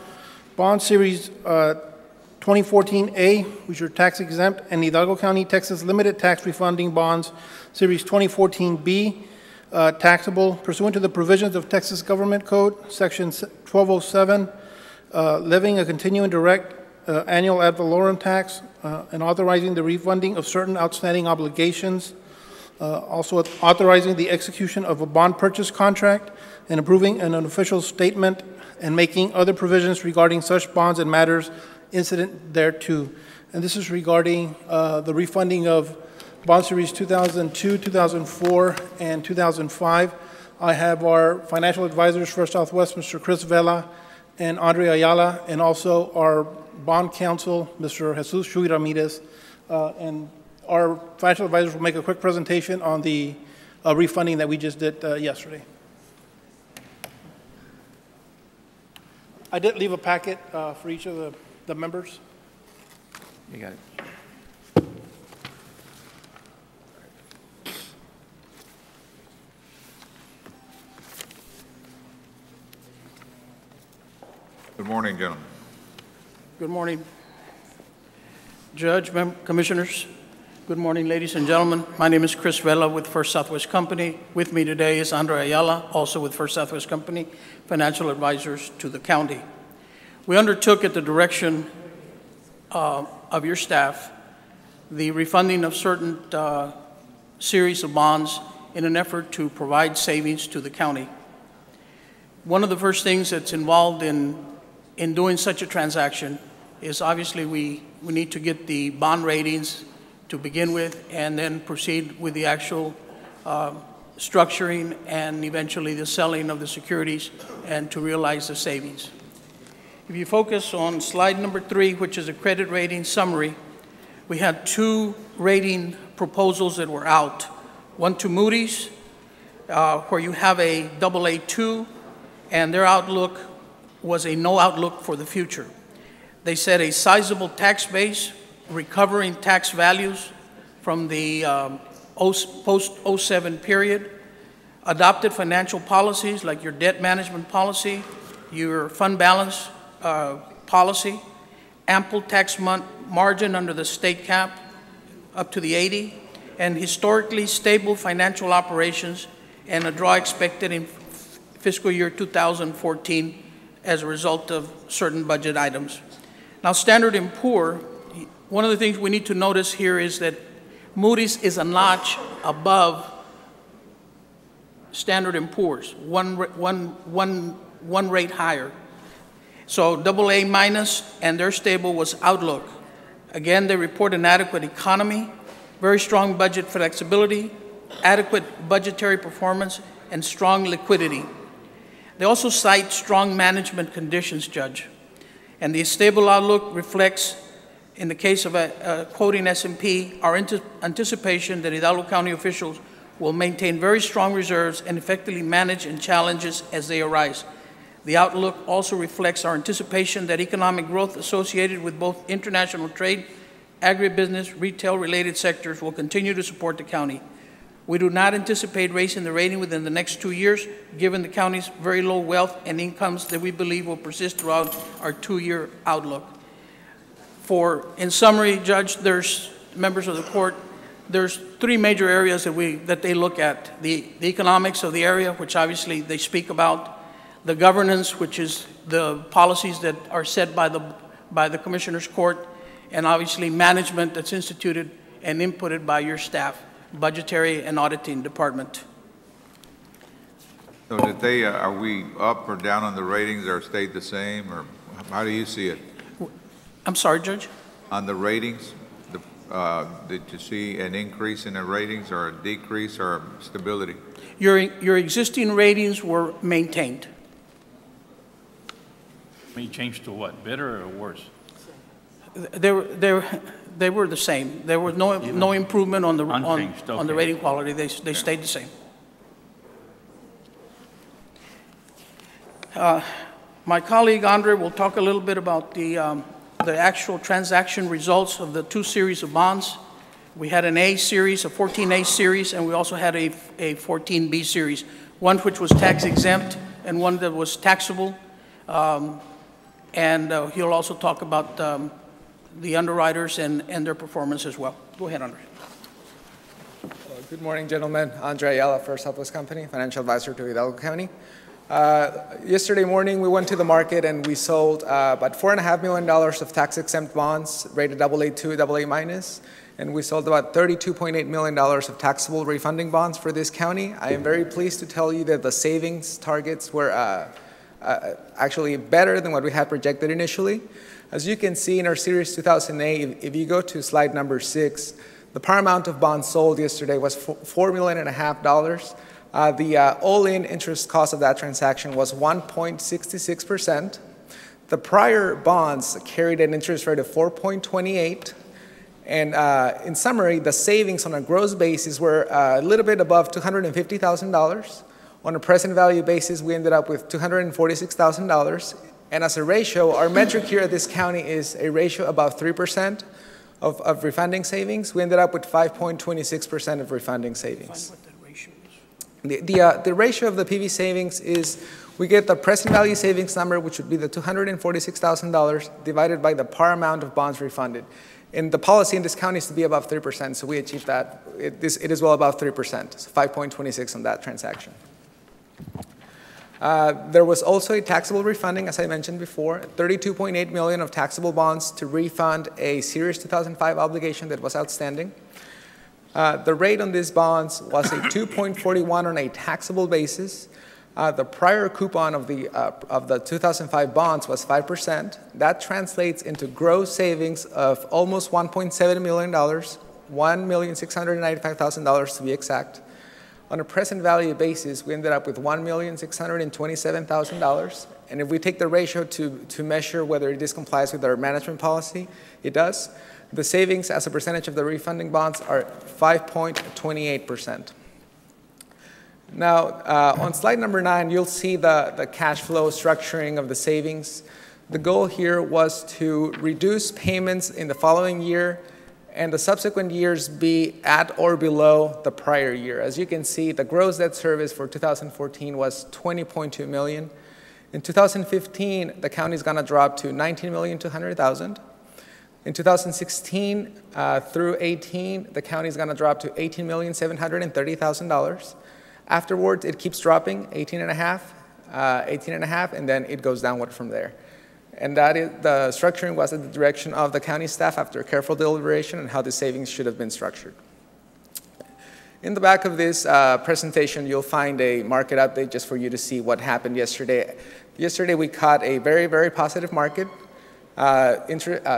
Bond Series 2014A, which are tax exempt, and Hidalgo County, Texas Limited Tax Refunding Bonds, Series 2014B, taxable pursuant to the provisions of Texas Government Code, Section 1207, levying a continuing direct annual ad valorem tax, and authorizing the refunding of certain outstanding obligations, also authorizing the execution of a bond purchase contract, and approving an official statement and making other provisions regarding such bonds and matters incident thereto. And this is regarding the refunding of Bond Series 2002, 2004, and 2005. I have our financial advisors for Southwest, Mr. Chris Vela and Andre Ayala, and also our bond counsel, Mr. Jesus Shui Ramirez. And our financial advisors will make a quick presentation on the refunding that we just did yesterday. I did leave a packet for each of the members. You got it. Good morning, gentlemen. Good morning, Judge, Commissioners. Good morning, ladies and gentlemen. My name is Chris Vela with First Southwest Company. With me today is Andre Ayala, also with First Southwest Company, financial advisors to the county. We undertook at the direction of your staff the refunding of certain series of bonds in an effort to provide savings to the county. One of the first things that's involved in doing such a transaction is obviously we need to get the bond ratings to begin with and then proceed with the actual structuring and eventually the selling of the securities and to realize the savings. If you focus on slide number 3, which is a credit rating summary, we had 2 rating proposals that were out. One to Moody's, where you have a AA2, and their outlook was a no outlook for the future. They said a sizable tax base, recovering tax values from the post-07 period, adopted financial policies like your debt management policy, your fund balance policy, ample tax margin under the state cap up to the 80, and historically stable financial operations and a draw expected in fiscal year 2014 as a result of certain budget items. Now, Standard & Poor, one of the things we need to notice here is that Moody's is a notch above Standard & Poor's, one rate higher. So AA minus, and their stable was outlook. Again, they report an adequate economy, very strong budget flexibility, adequate budgetary performance, and strong liquidity. They also cite strong management conditions, Judge. And the stable outlook reflects, in the case of quoting S&P, our anticipation that Hidalgo County officials will maintain very strong reserves and effectively manage and challenges as they arise. The outlook also reflects our anticipation that economic growth associated with both international trade, agribusiness, retail-related sectors will continue to support the county. We do not anticipate raising the rating within the next 2 years, given the county's very low wealth and incomes that we believe will persist throughout our 2-year outlook. In summary, Judge, there's members of the court, there's 3 major areas that they look at. The economics of the area, which obviously they speak about, the governance, which is the policies that are set by the Commissioner's Court, and obviously management that's instituted and inputted by your staff, budgetary and auditing department. So did they, are we up or down on the ratings or stayed the same, or how do you see it? I'm sorry, Judge? On the ratings, did you see an increase in the ratings or a decrease or stability? Your existing ratings were maintained. May change to what, better or worse? They were the same. There was no improvement on the rating quality. They stayed the same. My colleague Andre will talk a little bit about the actual transaction results of the 2 series of bonds. We had an A series, a 14A series, and we also had a 14B series, one which was tax exempt and one that was taxable. And he'll also talk about the underwriters and their performance as well. Go ahead, Andre. Good morning, gentlemen. Andre Ayala for Southwest Company, financial advisor to Hidalgo County. Yesterday morning, we went to the market and we sold about $4.5 million of tax-exempt bonds rated AA2, AA-, and we sold about $32.8 million of taxable refunding bonds for this county. I am very pleased to tell you that the savings targets were actually better than what we had projected initially. As you can see in our Series 2008, if you go to slide number 6, the par amount of bonds sold yesterday was $4.5 million. The all-in interest cost of that transaction was 1.66%. The prior bonds carried an interest rate of 4.28%. And in summary, the savings on a gross basis were a little bit above $250,000. On a present value basis, we ended up with $246,000. And as a ratio, our metric here at this county is a ratio above 3%. Of refunding savings. We ended up with 5.26% of refunding savings. The ratio of the PV savings is we get the present value savings number, which would be the $246,000, divided by the par amount of bonds refunded. And the policy in this county is to be above 3%, so we achieved that. It is well above 3%, so 5.26 on that transaction. There was also a taxable refunding, as I mentioned before, $32.8 million of taxable bonds to refund a Series 2005 obligation that was outstanding. The rate on these bonds was a 2.41 on a taxable basis. The prior coupon of the 2005 bonds was 5%. That translates into gross savings of almost $1.7 million, $1,695,000 to be exact. On a present value basis, we ended up with $1,627,000. And if we take the ratio to measure whether this complies with our management policy, it does. The savings as a percentage of the refunding bonds are 5.28%. Now, on slide number 9, you'll see the cash flow structuring of the savings. The goal here was to reduce payments in the following year and the subsequent years be at or below the prior year. As you can see, the gross debt service for 2014 was $20.2 million. In 2015, the county is going to drop to $19,200,000. In 2016 through 18, the county is going to drop to $18,730,000. Afterwards, it keeps dropping, 18.5, and then it goes downward from there. And that is, the structuring was at the direction of the county staff after careful deliberation on how the savings should have been structured. In the back of this presentation, you'll find a market update just for you to see what happened yesterday. Yesterday, we caught a very, very positive market.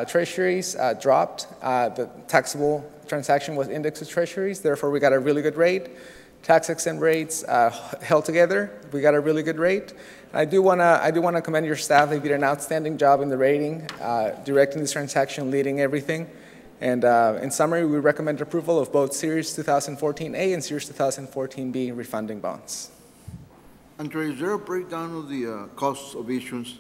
Treasuries dropped. The taxable transaction was indexed to treasuries. Therefore, we got a really good rate. Tax-exempt rates held together. We got a really good rate. I do want to commend your staff. They did an outstanding job in the rating, directing this transaction, leading everything. And in summary, we recommend approval of both Series 2014A and Series 2014B refunding bonds. Andre, is there a breakdown of the costs of issuance?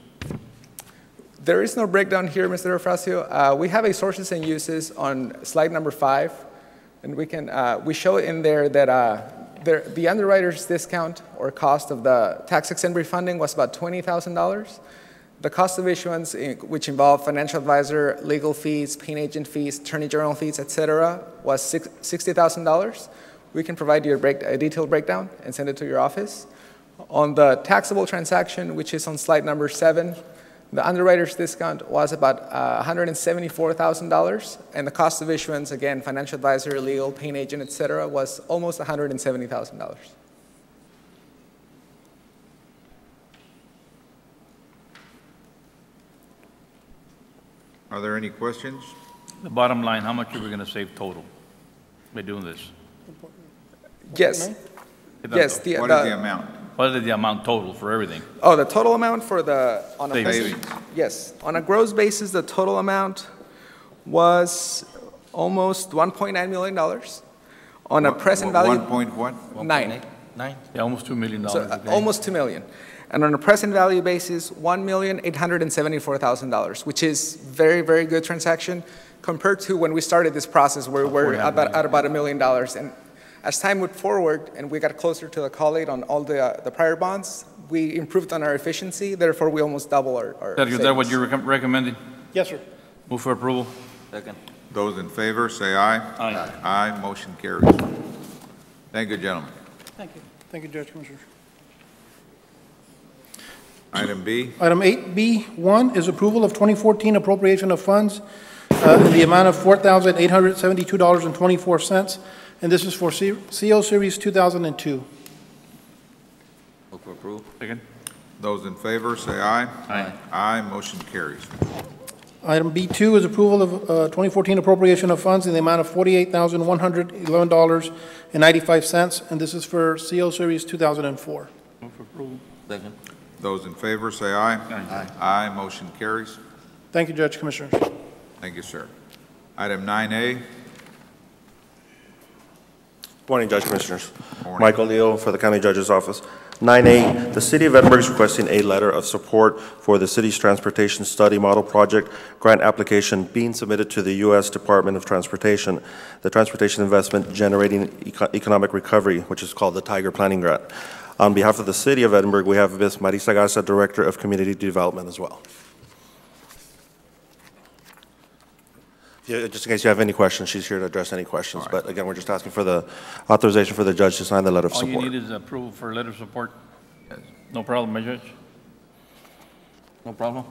There is no breakdown here, Mr. Eufrasio. We have a sources and uses on slide number 5, and we show in there that the underwriter's discount or cost of the tax-exempt refunding was about $20,000. The cost of issuance, which involved financial advisor, legal fees, paying agent fees, attorney general fees, etc., was $60,000. We can provide you a detailed breakdown and send it to your office. On the taxable transaction, which is on slide number 7, the underwriter's discount was about $174,000, and the cost of issuance, again, financial advisor, legal, paying agent, etc., was almost $170,000. Are there any questions? The bottom line, how much are we going to save total by doing this? Yes. Yes. What is the amount? What is the amount total for everything? Oh, the total amount for on a savings. Yes. On a gross basis, the total amount was almost $1.9 million. On a present value. 1.9? Yeah, almost $2 million. So, almost $2 million. And on a present value basis, $1,874,000, which is very, very good transaction compared to when we started this process where we were at about $1 million. And as time moved forward and we got closer to the call date on all the prior bonds, we improved on our efficiency. Therefore, we almost double our Sergio, is that what you're recommending? Yes, sir. Move for approval. Second. Those in favor, say aye. Aye. Aye. Motion carries. Thank you, gentlemen. Thank you. Thank you, Judge Commissioners. Item B. Item 8B1 is approval of 2014 appropriation of funds in the amount of $4,872.24, and this is for CO Series 2002. Move for approval. Second. Those in favor, say aye. Aye. Aye, motion carries. Item B2 is approval of 2014 appropriation of funds in the amount of $48,111.95, and this is for CO Series 2004. Move for approval. Second. Those in favor, say aye. Aye. Aye, motion carries. Thank you, Judge Commissioners. Thank you, sir. Item 9A. Morning, Judge Commissioners. Morning. Michael Leo for the County Judge's Office. 9A, the City of Edinburgh is requesting a letter of support for the city's transportation study model project grant application being submitted to the U.S. Department of Transportation, the Transportation Investment Generating Economic Recovery, which is called the Tiger Planning Grant. On behalf of the City of Edinburgh, we have Ms. Marisa Garza, Director of Community Development as well. Just in case you have any questions, she's here to address any questions. Right. But again, we're just asking for the authorization for the judge to sign the letter of support. All you need is approval for letter of support. Yes. No problem, my judge. No problem.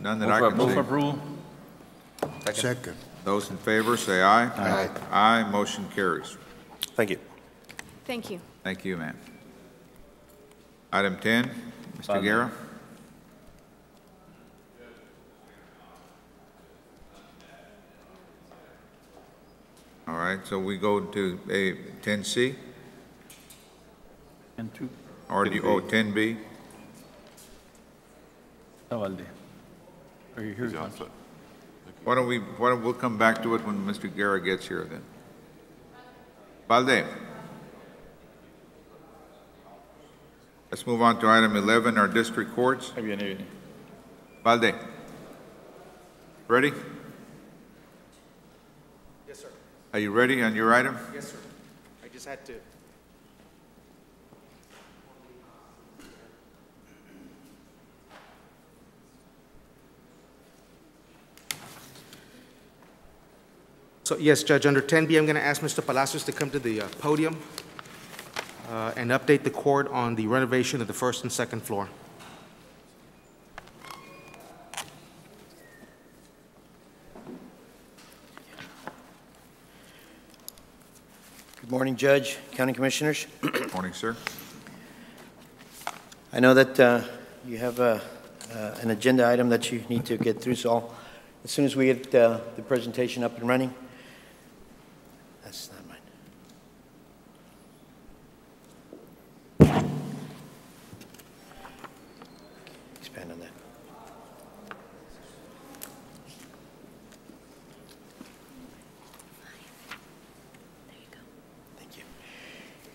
None that I can see. Move for approval. Second. Those in favor, say aye. Aye. Aye, motion carries. Thank you. Thank you. Thank you, ma'am. Item 10, Mr. Guerra. All right, so we go to a 10C? And 2. Or do you, 10B? Valde. Are you here? Why don't we'll come back to it when Mr. Guerra gets here then. Valde. Let's move on to item 11, our district courts. Valde. Ready? Yes, sir. Are you ready on your item? Yes, sir. I just had to. So, yes, Judge, under 10B, I'm going to ask Mr. Palacios to come to the podium and update the court on the renovation of the first and second floor. Good morning, Judge, County Commissioners. Good morning, sir. I know that you have an agenda item that you need to get through, so as soon as we get the presentation up and running, that's not mine. Expand on that.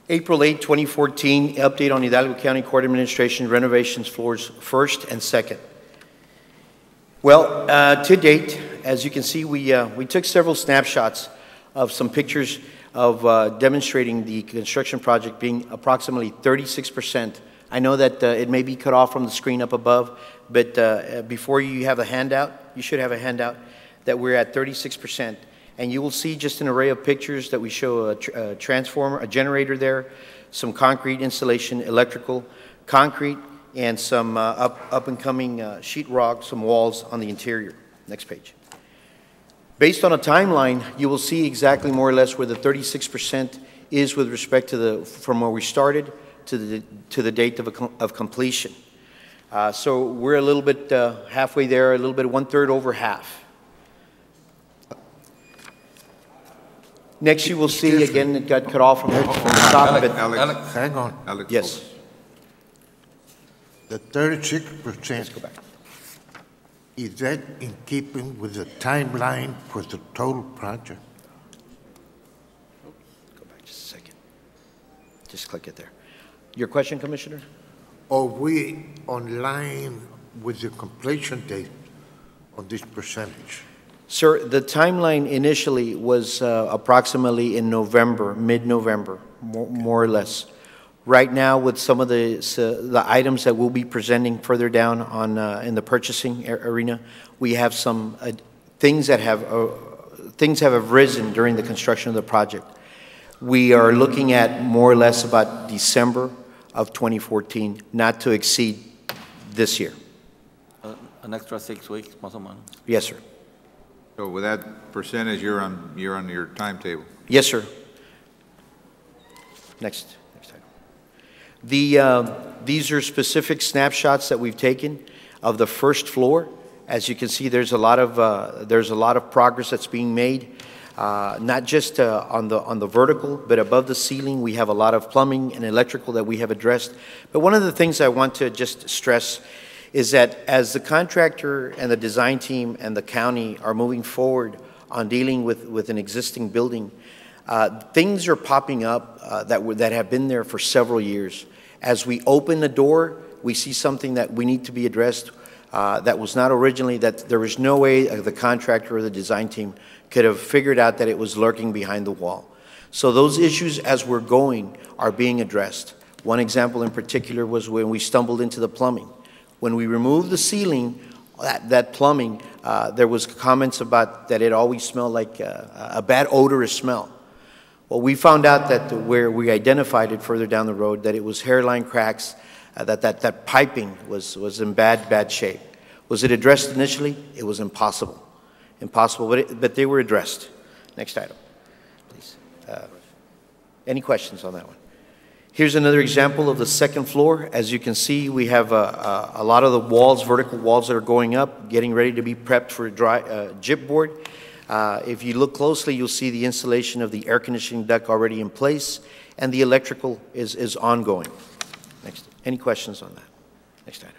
April 8, 2014, update on Hidalgo County Court Administration renovations floors first and second. Well, to date, as you can see, we took several snapshots of some pictures of demonstrating the construction project being approximately 36%. I know that it may be cut off from the screen up above, but before you have a handout, you should have a handout that we're at 36%. And you will see just an array of pictures that we show a transformer, a generator there, some concrete installation, electrical, concrete, and some up-and-coming sheetrock, some walls on the interior. Next page. Based on a timeline, you will see exactly more or less where the 36% is with respect to from where we started to the date of completion. So we're a little bit halfway there, a little bit 1/3 over half. Next, you will see, again, it got cut off from the top of it. Alex, hang on. Alex, yes. The 36%, is that in keeping with the timeline for the total project? Go back just a second. Just click it there. Your question, Commissioner? Are we on line with the completion date on this percentage? Sir, the timeline initially was approximately in November, mid-November, more or less. Right now, with some of the items that we'll be presenting further down on in the purchasing arena, we have some things that have arisen during the construction of the project. We are looking at more or less about December of 2014, not to exceed this year. An extra 6 weeks, más o menos. Yes, sir. So with that percentage, you're on your timetable. Yes, sir. Next item. These are specific snapshots that we've taken of the first floor. As you can see, there's a lot of progress that's being made. Not just on the vertical, but above the ceiling, we have a lot of plumbing and electrical that we have addressed. But one of the things I want to just stress is that as the contractor and the design team and the county are moving forward on dealing with an existing building, things are popping up that have been there for several years. As we open the door, we see something that we need to be addressed that was not originally, that there was no way the contractor or the design team could have figured out that it was lurking behind the wall. So those issues as we're going are being addressed. One example in particular was when we stumbled into the plumbing. When we removed the ceiling, that plumbing, there was comments about that it always smelled like a bad odorous smell. Well, we found out that where we identified it further down the road, that it was hairline cracks, that piping was in bad shape. Was it addressed initially? It was impossible. Impossible, but they were addressed. Next item, please. Any questions on that one? Here's another example of the second floor. As you can see, we have a lot of the walls, vertical walls that are going up, getting ready to be prepped for a dry gypboard. If you look closely, you'll see the installation of the air conditioning duct already in place, and the electrical is ongoing. Next. Any questions on that? Next item.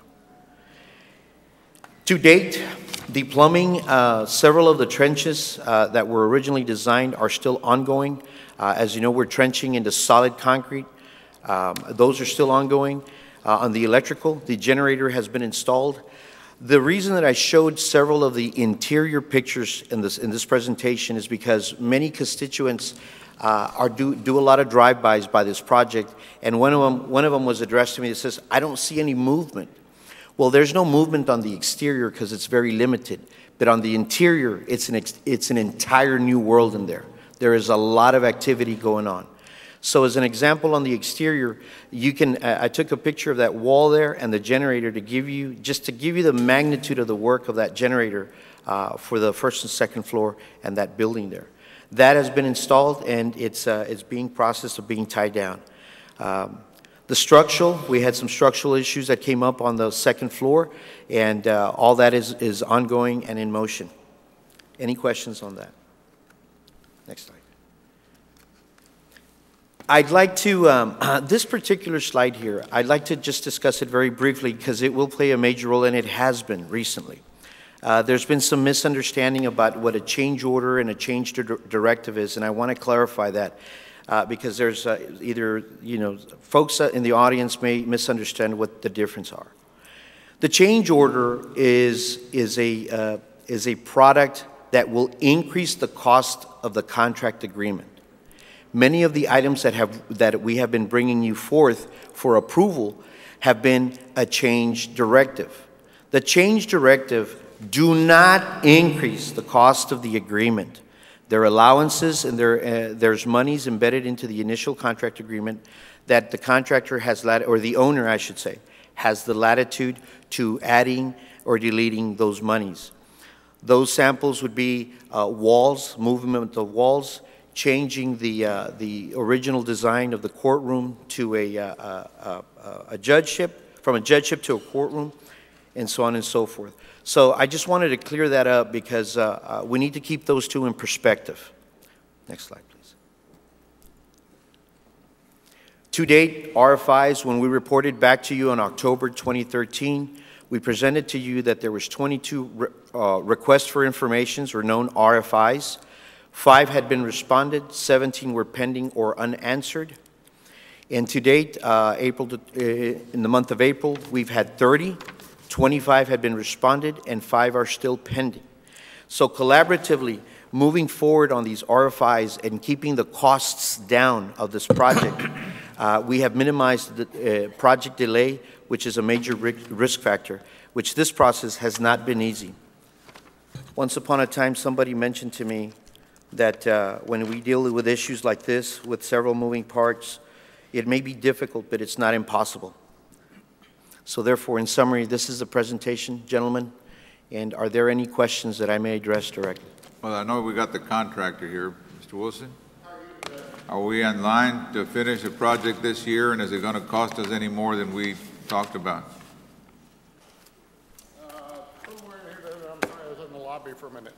To date, the plumbing, several of the trenches that were originally designed are still ongoing. As you know, we're trenching into solid concrete. Those are still ongoing. On the electrical, the generator has been installed. The reason that I showed several of the interior pictures in this presentation is because many constituents do a lot of drive-bys by this project, and one of them was addressed to me that says, "I don't see any movement." Well, there's no movement on the exterior because it's very limited, but on the interior, it's an entire new world in there. There is a lot of activity going on. So as an example on the exterior, you can, I took a picture of that wall there and the generator to give you the magnitude of the work of that generator for the first and second floor and that building there. That has been installed and it's being processed of being tied down. The structural, we had some structural issues that came up on the second floor, and all that is ongoing and in motion. Any questions on that? Next slide. I'd like to, this particular slide here, I'd like to just discuss it very briefly because it will play a major role, and it has been recently. There's been some misunderstanding about what a change order and a change directive is, and I want to clarify that. Because there's either, folks in the audience may misunderstand what the difference are. The change order is a product that will increase the cost of the contract agreement. Many of the items that we have been bringing you forth for approval have been a change directive. The change directive do not increase the cost of the agreement. There are allowances and there's monies embedded into the initial contract agreement that the contractor has, or the owner, I should say, has the latitude to adding or deleting those monies. Those samples would be walls, movement of walls, changing the original design of the courtroom to a judgeship, from a judgeship to a courtroom, and so on and so forth. So I just wanted to clear that up because we need to keep those two in perspective. Next slide, please. To date, RFIs, when we reported back to you in October 2013, we presented to you that there was 22 requests for informations or known RFIs. 5 had been responded, 17 were pending or unanswered. And to date, in the month of April, we've had 30. 25 have been responded, and 5 are still pending. So collaboratively, moving forward on these RFIs and keeping the costs down of this project, we have minimized the project delay, which is a major risk factor, which this process has not been easy. Once upon a time, somebody mentioned to me that when we deal with issues like this, with several moving parts, it may be difficult, but it's not impossible. So therefore, in summary, this is the presentation, gentlemen, and are there any questions that I may address directly? Well, I know we got the contractor here. Mr. Wilson? Are we in line to finish the project this year, and is it going to cost us any more than we talked about? Somewhere here today, I'm sorry, I was in the lobby for a minute.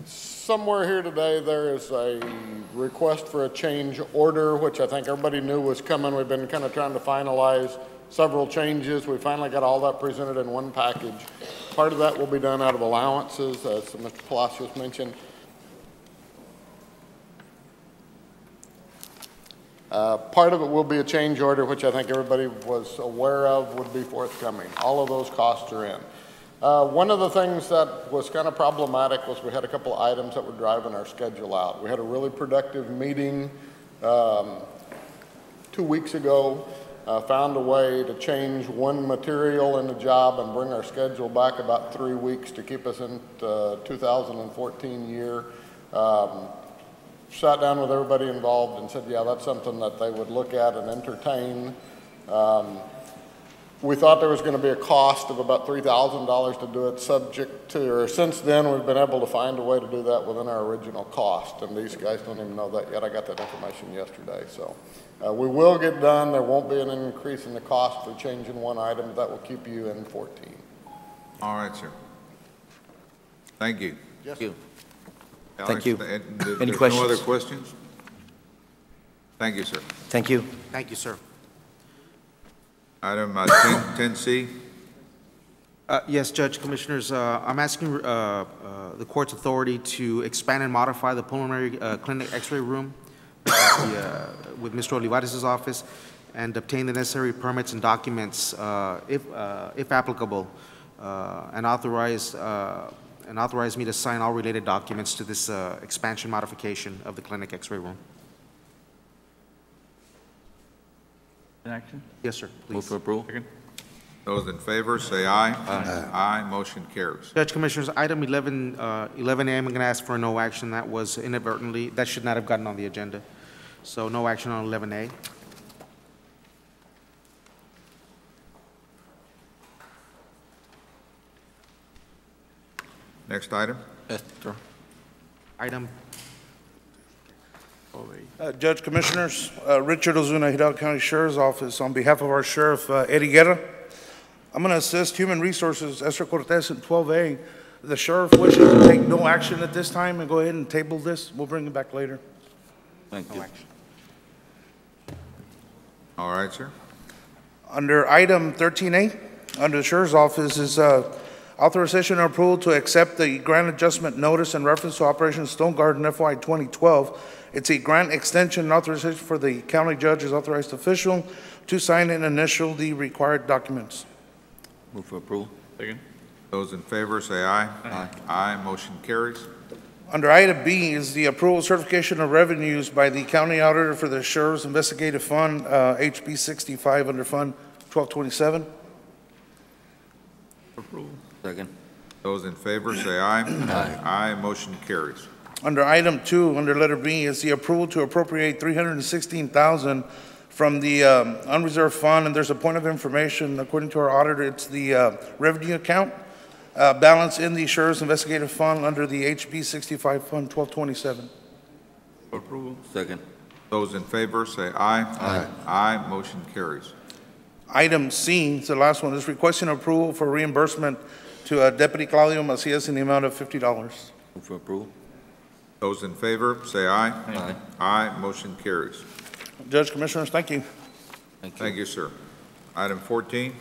Somewhere here today, there is a request for a change order, which I think everybody knew was coming. We've been kind of trying to finalize several changes. We finally got all that presented in one package. Part of that will be done out of allowances, as Mr. Palacios mentioned. Part of it will be a change order, which I think everybody was aware of would be forthcoming. All of those costs are in. One of the things that was kind of problematic was we had a couple of items that were driving our schedule out. We had a really productive meeting 2 weeks ago, found a way to change one material in the job and bring our schedule back about 3 weeks to keep us in the 2014 year. Sat down with everybody involved and said, yeah, that's something that they would look at and entertain. We thought there was going to be a cost of about $3,000 to do it, subject to, or since then we've been able to find a way to do that within our original cost, and these guys don't even know that yet. I got that information yesterday. So we will get done. There won't be an increase in the cost for changing one item. That will keep you in 14. All right, sir. Thank you. Thank you. Alex, Thank you. There's Any questions? no other questions? Thank you, sir. Thank you. Thank you, sir. Item 10C. Yes, Judge, Commissioners, I'm asking the court's authority to expand and modify the pulmonary clinic x-ray room with Mr. Olivares' office and obtain the necessary permits and documents, if applicable, and authorize me to sign all related documents to this expansion modification of the clinic x-ray room. Action? Yes, sir, please. Move for approval. Those in favor, say aye. Aye. Aye. Motion carries. Judge, Commissioners, item 11A, I'm going to ask for no action. That was inadvertently, that should not have gotten on the agenda. So no action on 11A. Next item. Esther. Item. Judge, Commissioners, Richard Ozuna, Hidalgo County Sheriff's Office, on behalf of our Sheriff, Eddie Guerra, I'm going to assist Human Resources, Esther Cortez, in 12A. The Sheriff wishes to take no action at this time and go ahead and table this. We'll bring it back later. Thank you. All right, sir. Under item 13A, under the Sheriff's Office, is authorization and approval to accept the grant adjustment notice in reference to Operation Stone Garden FY 2012. It's a grant extension and authorization for the county judge as authorized official to sign and initial the required documents. Move for approval. Second. Those in favor, say aye. Aye. Aye. Motion carries. Under item B is the approval certification of revenues by the county auditor for the Sheriff's Investigative Fund, HB 65 under Fund 1227. Approval. Second. Those in favor, say aye. Aye. Aye. Motion carries. Under item 2, under letter B, is the approval to appropriate $316,000 from the unreserved fund, and there's a point of information. According to our auditor, it's the revenue account balance in the Sheriff's Investigative Fund under the HB 65 Fund 1227. Approval. Second. Those in favor, say aye. Aye. Aye. Motion carries. Item C, the last one, is requesting approval for reimbursement to Deputy Claudio Macias in the amount of $50. Move for approval. Those in favor, say aye. Aye. Aye. Motion carries. Judge, Commissioners, thank you. Thank you, sir. Item 14.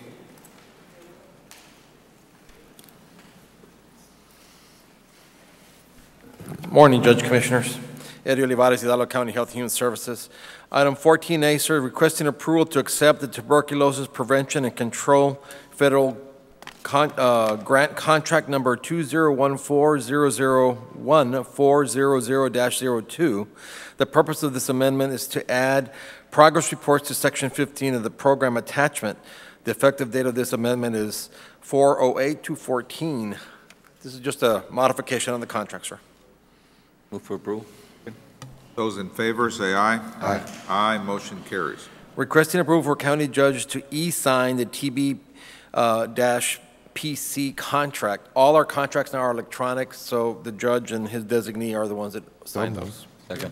Morning, Judge, Commissioners. Eddie Olivares, Hidalgo County Health and Human Services. Item 14A, sir, requesting approval to accept the Tuberculosis Prevention and Control Federal Grant Contract Number 2014001-400-02. The purpose of this amendment is to add progress reports to Section 15 of the program attachment. The effective date of this amendment is 4/08/2014. This is just a modification on the contract, sir. Move for approval. Those in favor, say aye. Aye. Aye, motion carries. Requesting approval for county judge to e-sign the TB-PC contract. All our contracts now are electronic, so the judge and his designee are the ones that sign those. Second.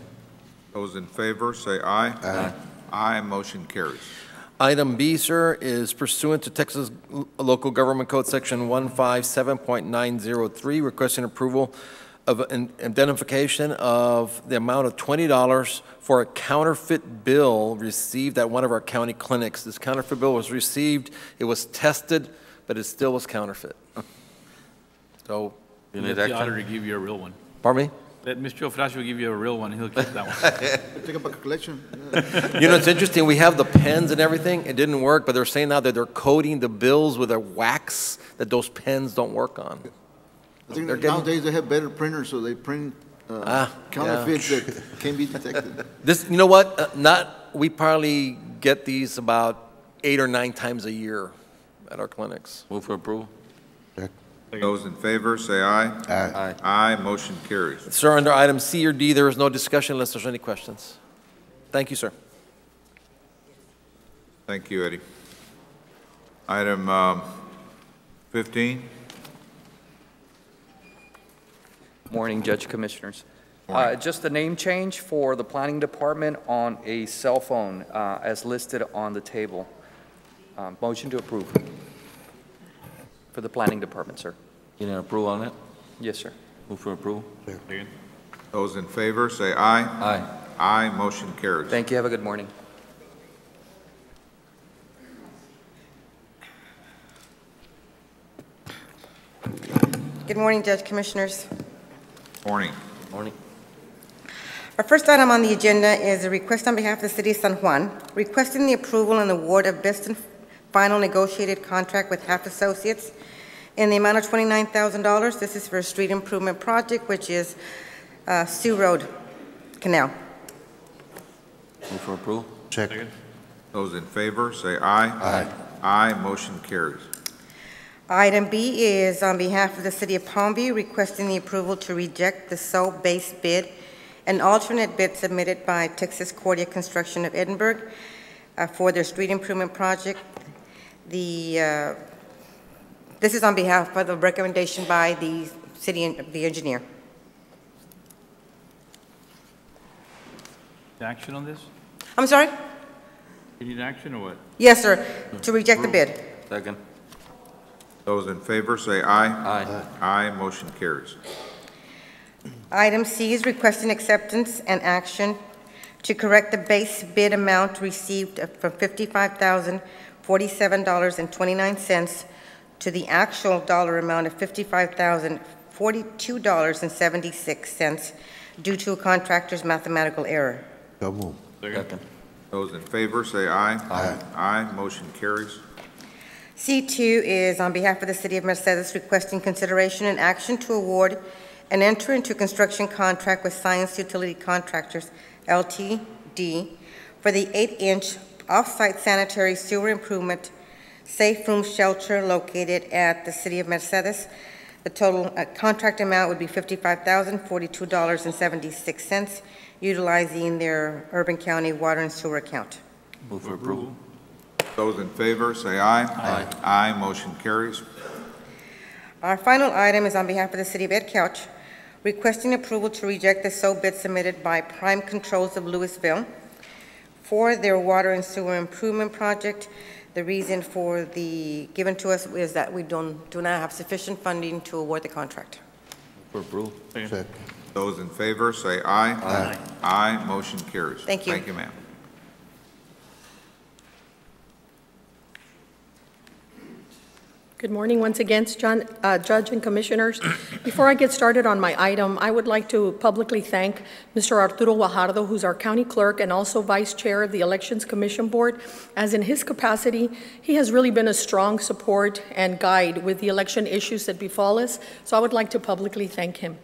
Those in favor, say aye. Aye. Aye, motion carries. Item B, sir, is pursuant to Texas Local Government Code Section 157.903, requesting approval of an identification of the amount of $20 for a counterfeit bill received at one of our county clinics. This counterfeit bill was received, it was tested, but it still was counterfeit. So, Let the auditor give you a real one. pardon me? Let Mr. Ofracio give you a real one, he'll keep that one. Take up a collection. You know, it's interesting, we have the pens and everything, it didn't work, but they're saying now that they're coating the bills with a wax that those pens don't work on. I think They're that getting- nowadays they have better printers, so they print counterfeits that can be detected. This, you know what, we probably get these about 8 or 9 times a year at our clinics. Move for approval. Those in favor, say aye. Aye. Aye, motion carries. Sir, under item C or D, there is no discussion unless there's any questions. Thank you, sir. Thank you, Eddie. Item 15. Morning, Judge Commissioners. Morning. Just a name change for the Planning Department on a cell phone as listed on the table. Motion to approve for the Planning Department, sir. You need approval on that? Yes, sir. Move for approval. Those in favor, say aye. Aye. Aye, motion carries. Thank you. Have a good morning. Good morning, Judge Commissioners. Morning. Morning. Our first item on the agenda is a request on behalf of the City of San Juan, requesting the approval and award of best and final negotiated contract with Half Associates in the amount of $29,000. This is for a street improvement project, which is Sioux Road Canal. Move for approval. Second. Those in favor, say aye. Aye. Aye, motion carries. Item B is on behalf of the City of Palmview, requesting the approval to reject the sole base bid and alternate bid submitted by Texas Cordia Construction of Edinburgh for their street improvement project. This is on behalf of the recommendation by the the engineer. Action on this? I'm sorry? You need action or what? Yes, sir, to reject the bid. Second. Those in favor, say aye. Aye. Aye, motion carries. Item C is requesting acceptance and action to correct the base bid amount received from $55,047.29 to the actual dollar amount of $55,042.76 due to a contractor's mathematical error. So moved. Second. Those in favor, say aye. Aye. Aye, motion carries. C2 is on behalf of the City of Mercedes requesting consideration and action to award and enter into a construction contract with Science Utility Contractors, LTD, for the 8-inch off-site sanitary sewer improvement safe room shelter located at the City of Mercedes. The total contract amount would be $55,042.76, utilizing their Urban County water and sewer account. Move for approval. Those in favor, say aye. Aye. Aye, motion carries. Our final item is on behalf of the City of Ed Couch, requesting approval to reject the SO bid submitted by Prime Controls of Louisville for their water and sewer improvement project. The reason for the given to us is that we do not have sufficient funding to award the contract. For approval. Second. Those in favor, say aye. Aye. Aye, motion carries. Thank you. Thank you, ma'am. Good morning once again, Judge and Commissioners. Before I get started on my item, I would like to publicly thank Mr. Arturo Guajardo, who's our county clerk and also Vice Chair of the Elections Commission Board, as in his capacity, he has really been a strong support and guide with the election issues that befall us, so I would like to publicly thank him.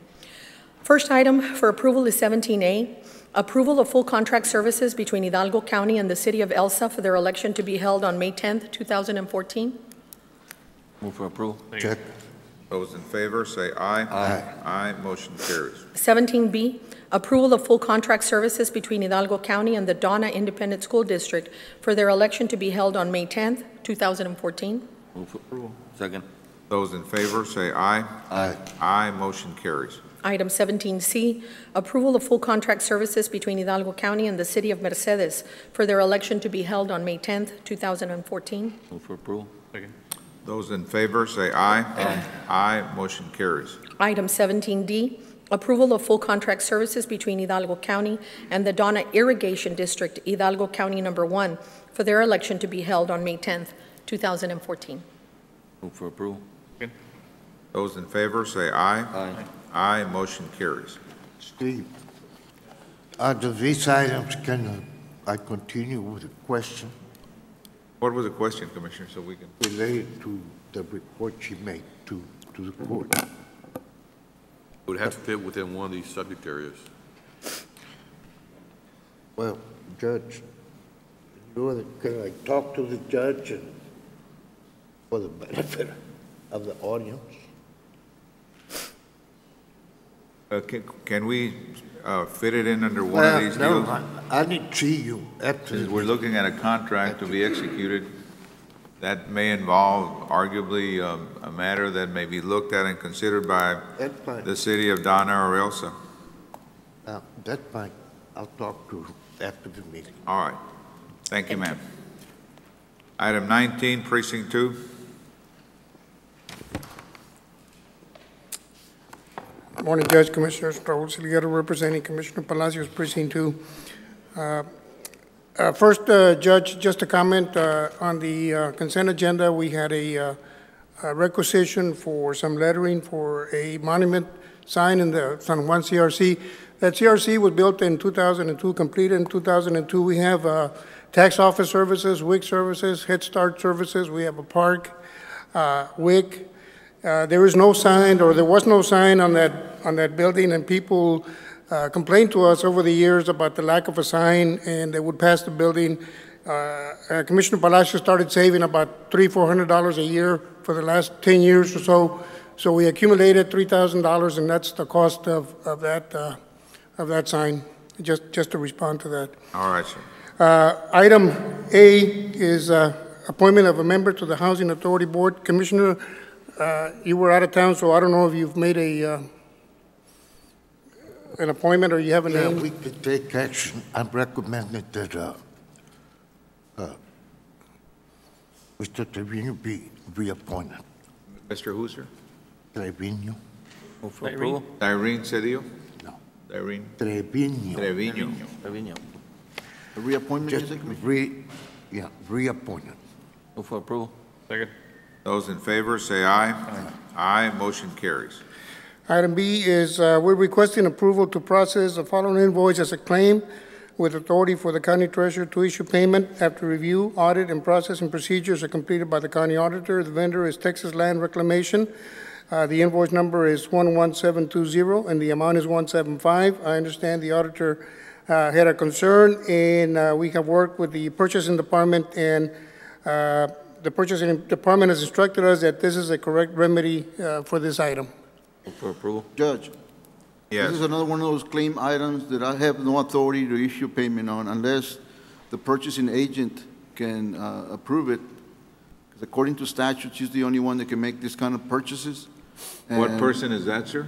First item for approval is 17A, approval of full contract services between Hidalgo County and the City of Elsa for their election to be held on May 10th, 2014. Move for approval. Check. Those in favor say aye. Aye. Aye, motion carries. 17B, approval of full contract services between Hidalgo County and the Donna Independent School District for their election to be held on May 10th, 2014. Move for approval. Second. Those in favor say aye. Aye. Aye, motion carries. Item 17C, approval of full contract services between Hidalgo County and the City of Mercedes for their election to be held on May 10th, 2014. Move for approval. Second. Those in favor say aye. Aye. Aye, motion carries. Item 17D, approval of full contract services between Hidalgo County and the Donna Irrigation District, Hidalgo County Number 1, for their election to be held on May 10th, 2014. Move for approval. Second. Those in favor say aye. Aye. Aye, motion carries. Steve, under these items, can I continue with a question What was the question, Commissioner, so we can? related to the report she made to the court? It would have to fit within one of these subject areas. Well, Judge, can I talk to the judge and for the benefit of the audience? Can we fit it in under one of these Never deals? mind. I need to see you after. Since we're looking at a contract to be executed, that may involve arguably a matter that may be looked at and considered by That's fine. the city of Donna or Elsa. That's fine. I'll talk to her after the meeting. All right. Thank you, ma'am. Item 19, Precinct 2. Morning, Judge, Commissioners. Raul Silguero representing Commissioner Palacios, Precinct 2. First, Judge, just a comment on the consent agenda. We had a requisition for some lettering for a monument sign in the San Juan CRC. That CRC was built in 2002, completed in 2002. We have tax office services, WIC services, Head Start services. We have a park, WIC. There is no sign, or there was no sign on that building, and people complained to us over the years about the lack of a sign, and they would pass the building. Commissioner Palacios started saving about $300–400 a year for the last 10 years or so. So we accumulated $3,000, and that's the cost of that sign. Just to respond to that. All right, sir. Item A is appointment of a member to the Housing Authority Board. Commissioner, you were out of town, so I don't know if you've made an appointment or you have a name. Yeah, we could take action. I'm recommending that Mr. Trevino be reappointed. Mr. who, sir? Trevino. Move for approval. Irene Cedillo? No. Irene? Trevino. Trevino. A reappointment, Just is it, Commissioner? reappointed. Move for approval. Second. Those in favor say aye. Aye, motion carries. Item B is we're requesting approval to process the following invoice as a claim with authority for the county treasurer to issue payment after review, audit, and processing procedures are completed by the county auditor. The vendor is Texas Land Reclamation. The invoice number is 11720, and the amount is 175. I understand the auditor had a concern, and we have worked with the purchasing department, and the purchasing department has instructed us that this is a correct remedy for this item. Move for approval. Judge? Yes. This is another one of those claim items that I have no authority to issue payment on unless the purchasing agent can approve it. Because according to statute, she's the only one that can make this kind of purchases. What And, person is that, sir?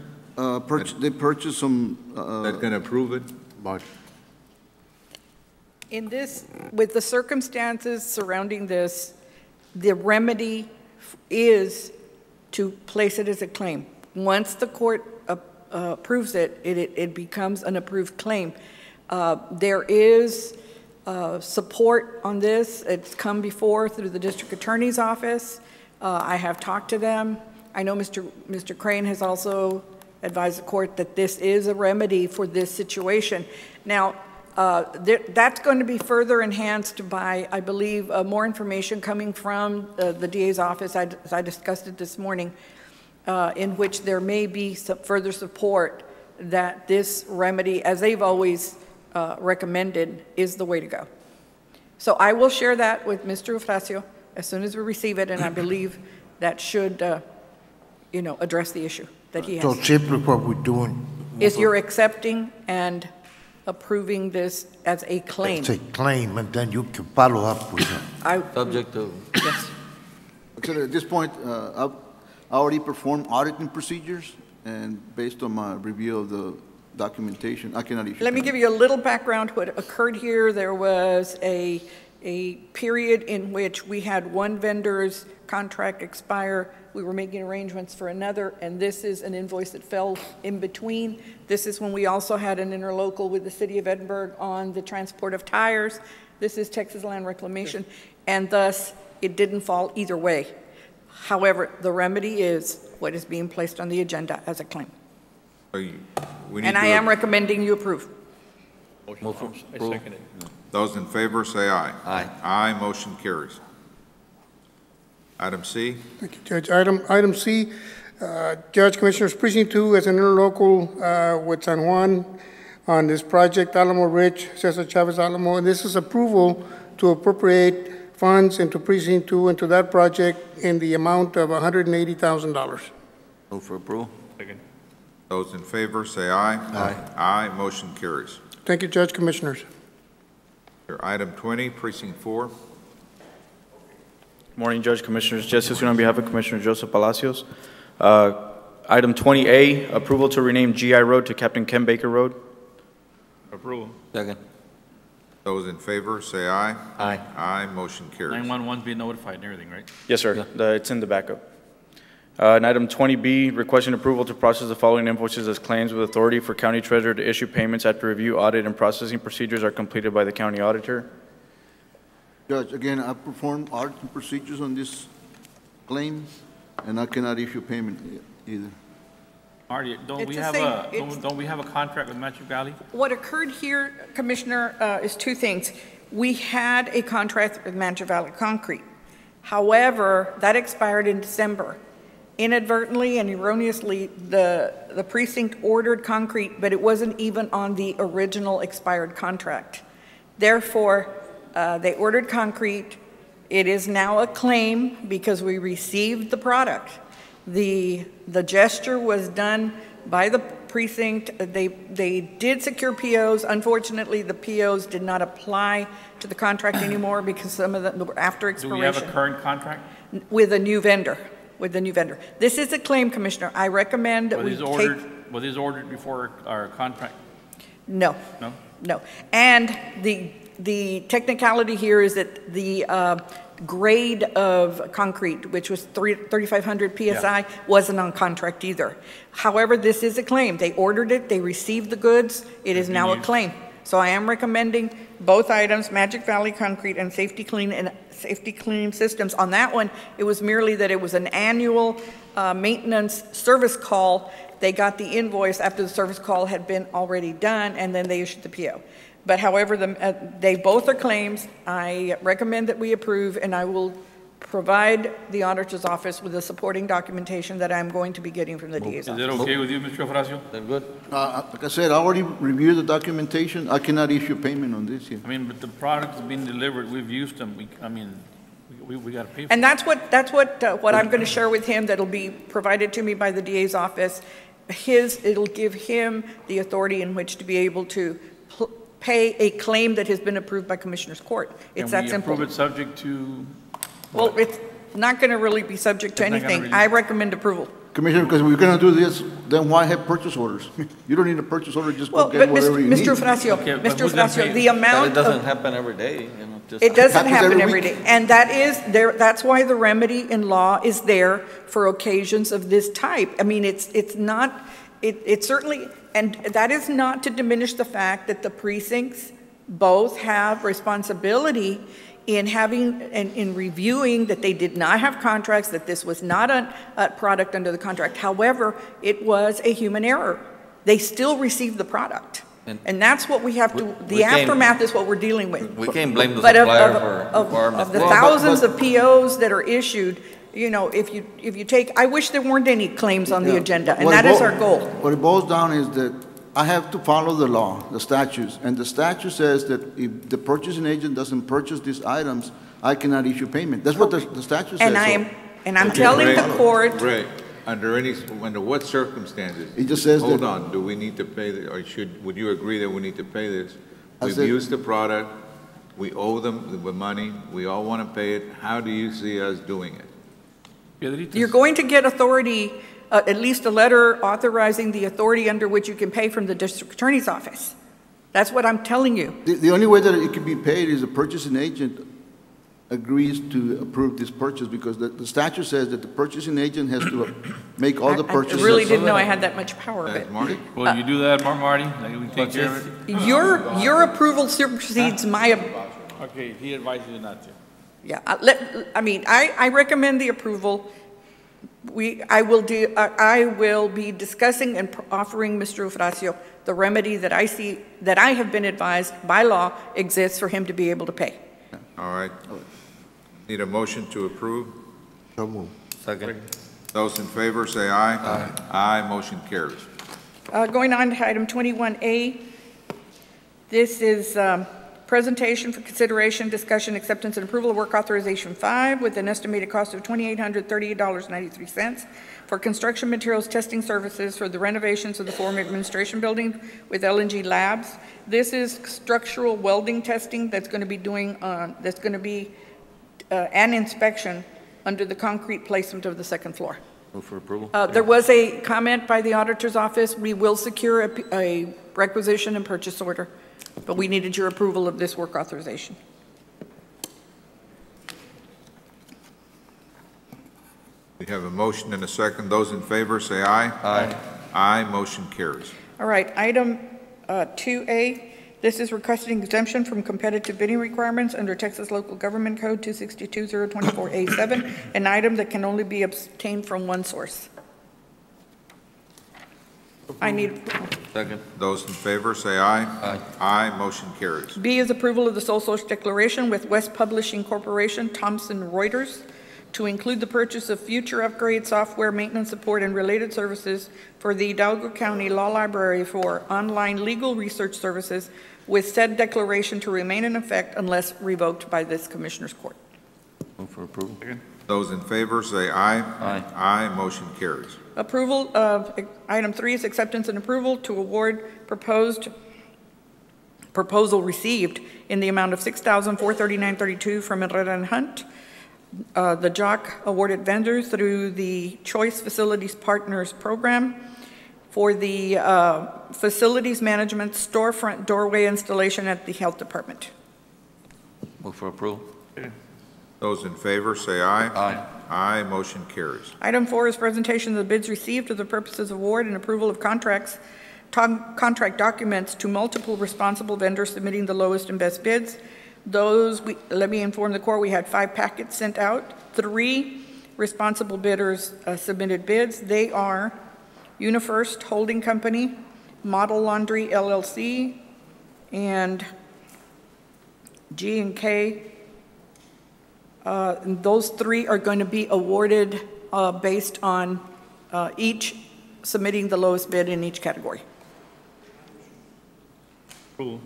They purchase some. That can approve it? In this, with the circumstances surrounding this, the remedy is to place it as a claim. Once the court approves it, it becomes an approved claim. There is support on this. It's come before through the district attorney's office. I have talked to them. I know Mr. Crane has also advised the court that this is a remedy for this situation. Now, that's going to be further enhanced by, I believe, more information coming from the DA's office, as I discussed it this morning, in which there may be some further support that this remedy, as they've always recommended, is the way to go. So I will share that with Mr. Eufrasio as soon as we receive it, and I believe that should address the issue that he So has. simply what we're doing, Is you're accepting and approving this as a claim. it's a claim, and then you can follow up with it. Subject to. Yes. Okay, at this point, I already performed auditing procedures, and based on my review of the documentation, I cannot issue. Let me give you a little background. What occurred here, there was a period in which we had one vendor's contract expire. We were making arrangements for another, and this is an invoice that fell in between. This is when we also had an interlocal with the City of Edinburgh on the transport of tires. This is Texas Land Reclamation, and thus it didn't fall either way. However, the remedy is what is being placed on the agenda as a claim. And I am recommending you approve. Move for approval. Those in favor say aye. Aye. Aye, motion carries. Item C. Thank you, Judge. Item C, Judge, Commissioners, Precinct 2 as an interlocal with San Juan on this project, Alamo Ridge, Cesar Chavez Alamo, and this is approval to appropriate funds into Precinct 2 into that project in the amount of $180,000. Move for approval. Second. Those in favor say aye. Aye. Aye, motion carries. Thank you, Judge, Commissioners. Item 20, Precinct 4. Morning, Judge, Commissioners. Justice on behalf of Commissioner Joseph Palacios. Item 20A, approval to rename GI Road to Captain Ken Baker Road. Approval. Second. Those in favor say aye. Aye. Aye, motion carries. 911's being notified and everything, right? Yes, sir. It's in the backup. And item 20B, requesting approval to process the following invoices as claims with authority for county treasurer to issue payments after review, audit, and processing procedures are completed by the county auditor. Judge, again, I performed auditing procedures on this claim, and I cannot issue payment either. Marty, don't It's we the have same- don't we have a contract with Magic Valley? What occurred here, Commissioner, is two things. We had a contract with Mancha Valley Concrete. However, that expired in December. Inadvertently and erroneously, the precinct ordered concrete, but it wasn't even on the original expired contract. Therefore, they ordered concrete. It is now a claim because we received the product. The gesture was done by the precinct. They did secure POs. Unfortunately, the POs did not apply to the contract anymore because some of them were after expiration. Do we have a current contract? With a new vendor. With the new vendor. This is a claim, Commissioner. I recommend that we take... Was this ordered before our contract? No. No? No. And the technicality here is that the grade of concrete, which was 3,500 PSI, wasn't on contract either. However, this is a claim. They ordered it, they received the goods, it is now a claim. So I am recommending both items, Magic Valley Concrete and Safety Clean Systems. On that one, it was merely that it was an annual maintenance service call. They got the invoice after the service call had been already done, and then they issued the PO. But however, they both are claims. I recommend that we approve, and I will provide the auditor's office with the supporting documentation that I'm going to be getting from the DA's office. Is that okay with you, Mr. Horacio? Then good. Like I said, I already reviewed the documentation. I cannot issue payment on this yet. I mean, but the product's been delivered. We've used them. We got to pay for it. And that's what I'm going to share with him. That'll be provided to me by the DA's office. It'll give him the authority in which to be able to pay a claim that has been approved by Commissioner's Court. It's that simple. Can we approve it subject to? Well, it's not going to really be subject to anything. I recommend approval. Commissioner, because we're going to do this, then why have purchase orders? You don't need a purchase order, just go get whatever you need. Mr. Horacio, the amount It doesn't happen every day, you know. It doesn't happen every day. And that's why the remedy in law is there for occasions of this type. I mean, it's certainly, and that is not to diminish the fact that the precincts both have responsibility in having and in reviewing that they did not have contracts, that this was not a product under the contract. However, it was a human error. They still received the product. And that's what we have to, the aftermath is what we're dealing with. We can't blame the But supplier for our of the mistake. thousands of POs that are issued, you know, if you take, I wish there weren't any claims on the agenda, and that is our goal. What it boils down is that I have to follow the law, the statutes, and the statute says that if the purchasing agent doesn't purchase these items, I cannot issue payment. That's what the statute says. And I'm telling the court Under what circumstances? It just says that- Hold on, do we need to pay, would you agree that we need to pay this? We've used the product, we owe them the money, we all want to pay it. How do you see us doing it? You're going to get authority, at least a letter authorizing the authority under which you can pay from the district attorney's office. That's what I'm telling you. The only way that it can be paid is the purchasing agent agrees to approve this purchase, because the statute says that the purchasing agent has to make all the purchases. I really didn't know I had that much power, but. Marty? Well, you do that, Marty? Like, we take care of it? Your approval supersedes my, Okay, he advises you not to. yeah, I recommend the approval. I will be discussing and offering Mr. Eufrasio the remedy that I see, that I have been advised by law exists for him to be able to pay. All right. Need a motion to approve? So moved. Second. Those in favor say aye. Aye. Aye, motion carries. Going on to item 21A, this is presentation for consideration, discussion, acceptance, and approval of work authorization 5 with an estimated cost of $2,838.93 for construction materials testing services for the renovations of the former administration building with LNG Labs. This is structural welding testing that's going to be doing, an inspection under the concrete placement of the second floor. Move for approval. There was a comment by the auditor's office. We will secure a requisition and purchase order, but we needed your approval of this work authorization. We have a motion and a second. Those in favor say aye. Aye. Aye, motion carries. All right, item 2A, this is requesting exemption from competitive bidding requirements under Texas Local Government Code 262-024A7, an item that can only be obtained from one source. I need approval. Second. Those in favor say aye. Aye. Aye, motion carries. B is approval of the sole source declaration with West Publishing Corporation, Thomson Reuters, to include the purchase of future upgrade software, maintenance support, and related services for the Hidalgo County Law Library for online legal research services, with said declaration to remain in effect unless revoked by this Commissioner's Court. Move for approval. Second. Those in favor say aye. Aye. Aye, motion carries. Approval of item 3 is acceptance and approval to award proposal received in the amount of $6,439.32 from Herrera and Hunt. The JOC awarded vendors through the Choice Facilities Partners Program for the facilities management storefront doorway installation at the Health Department. Move for approval. Those in favor say aye. Aye. Aye, motion carries. Item 4 is presentation of the bids received for the purposes of award and approval of contract documents to multiple responsible vendors submitting the lowest and best bids. Let me inform the Court, we had 5 packets sent out. 3 responsible bidders submitted bids. They are UniFirst Holding Company, Model Laundry LLC, and G&K. Those 3 are going to be awarded based on each submitting the lowest bid in each category. Approval.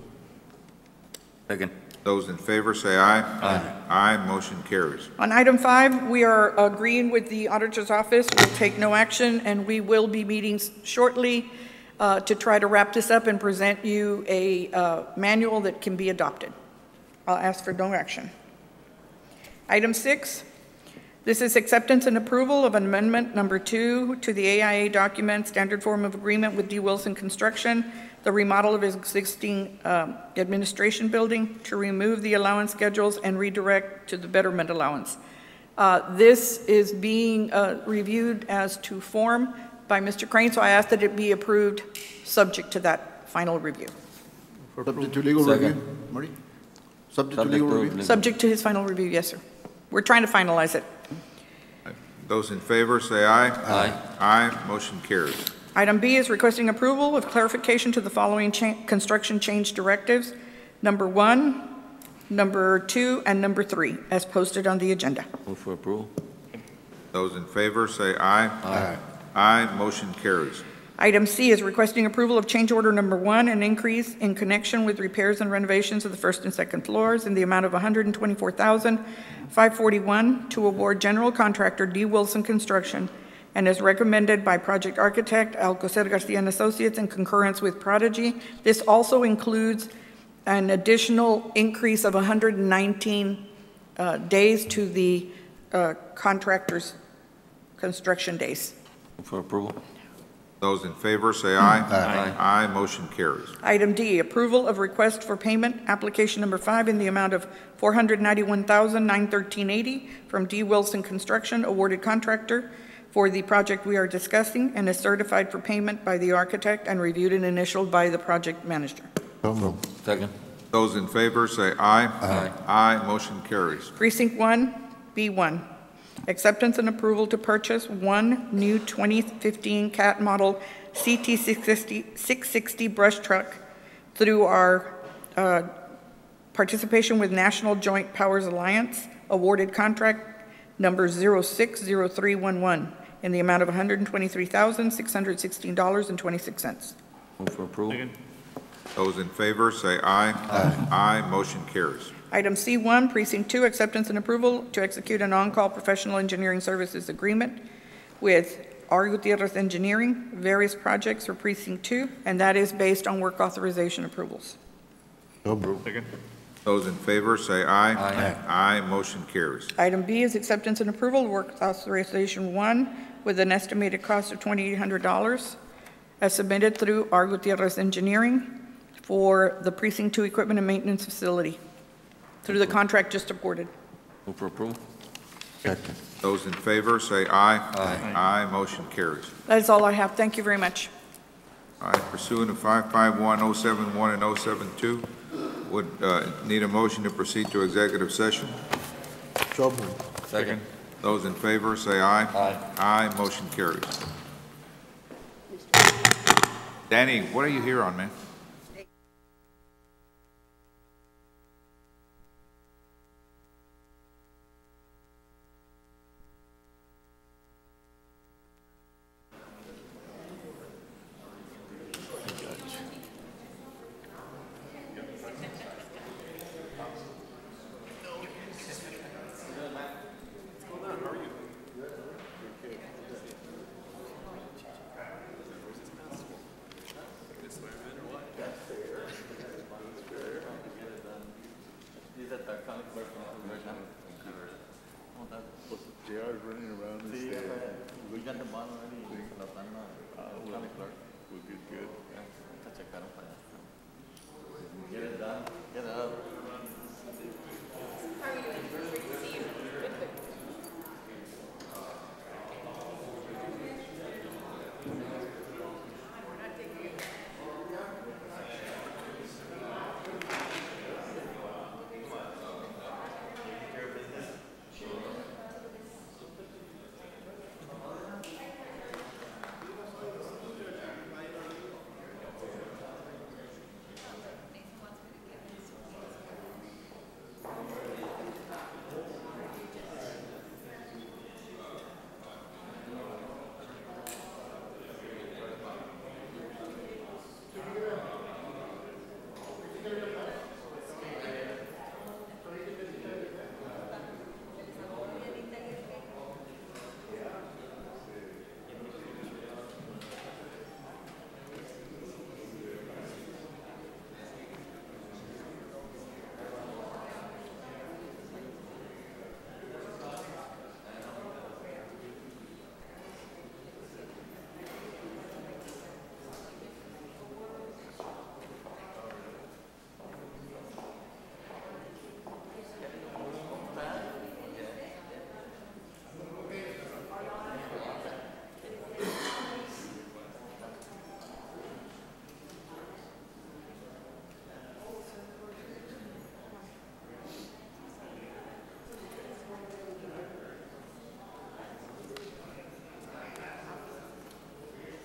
Second. Those in favor say aye. Aye. Aye, motion carries. On item 5, we are agreeing with the auditor's office. We'll take no action, and we will be meeting shortly to try to wrap this up and present you a manual that can be adopted. I'll ask for no action. Item 6, this is acceptance and approval of amendment number 2 to the AIA document, standard form of agreement with D. Wilson Construction, the remodel of his existing administration building to remove the allowance schedules and redirect to the betterment allowance. This is being reviewed as to form by Mr. Crane, so I ask that it be approved subject to that final review. Subject to legal review, Marty? Subject to legal review? Subject to his final review, yes, sir. We're trying to finalize it. Those in favor say aye. Aye. Aye, motion carries. Item B is requesting approval of clarification to the following construction change directives, number 1, number 2, and number 3, as posted on the agenda. Move for approval. Those in favor say aye. Aye. Aye, motion carries. Item C is requesting approval of change order number 1, an increase in connection with repairs and renovations of the first and second floors in the amount of $124,541 to award general contractor D. Wilson Construction and is recommended by project architect Alcocer Garcia and Associates in concurrence with Prodigy. This also includes an additional increase of 119 days to the contractor's construction days. Move for approval. Those in favor say aye. Aye. Aye, motion carries. Item D, approval of request for payment, application number 5 in the amount of $491,913.80 from D. Wilson Construction, awarded contractor for the project we are discussing, and is certified for payment by the architect and reviewed and initialed by the project manager. So moved. Second. Those in favor say aye. Aye. Aye, motion carries. Precinct 1, B1, acceptance and approval to purchase one new 2015 CAT model CT660 brush truck through our participation with National Joint Powers Alliance, awarded contract number 060311 in the amount of $123,616.26. Move for approval. Second. Those in favor say aye. Aye. Aye, motion carries. Item C1, Precinct 2, acceptance and approval to execute an on-call professional engineering services agreement with R. Gutierrez Engineering, various projects for Precinct 2, and that is based on work authorization approvals. Second. Those in favor say aye. Aye. Aye, motion carries. Item B is acceptance and approval of work authorization 1 with an estimated cost of $2,800 as submitted through R. Gutierrez Engineering for the Precinct 2 equipment and maintenance facility through the contract just awarded. Move for approval. Second. Those in favor say aye. Aye. Aye, motion carries. That is all I have. Thank you very much. All right, pursuant to 551-071 and 072, would need a motion to proceed to executive session. So moved. Second. Those in favor say aye. Aye. Aye, motion carries. Danny, what are you here on, man? JR's running around and saying, we got the bond already. Good. Get it done. Get it up.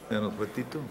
Denos Betito.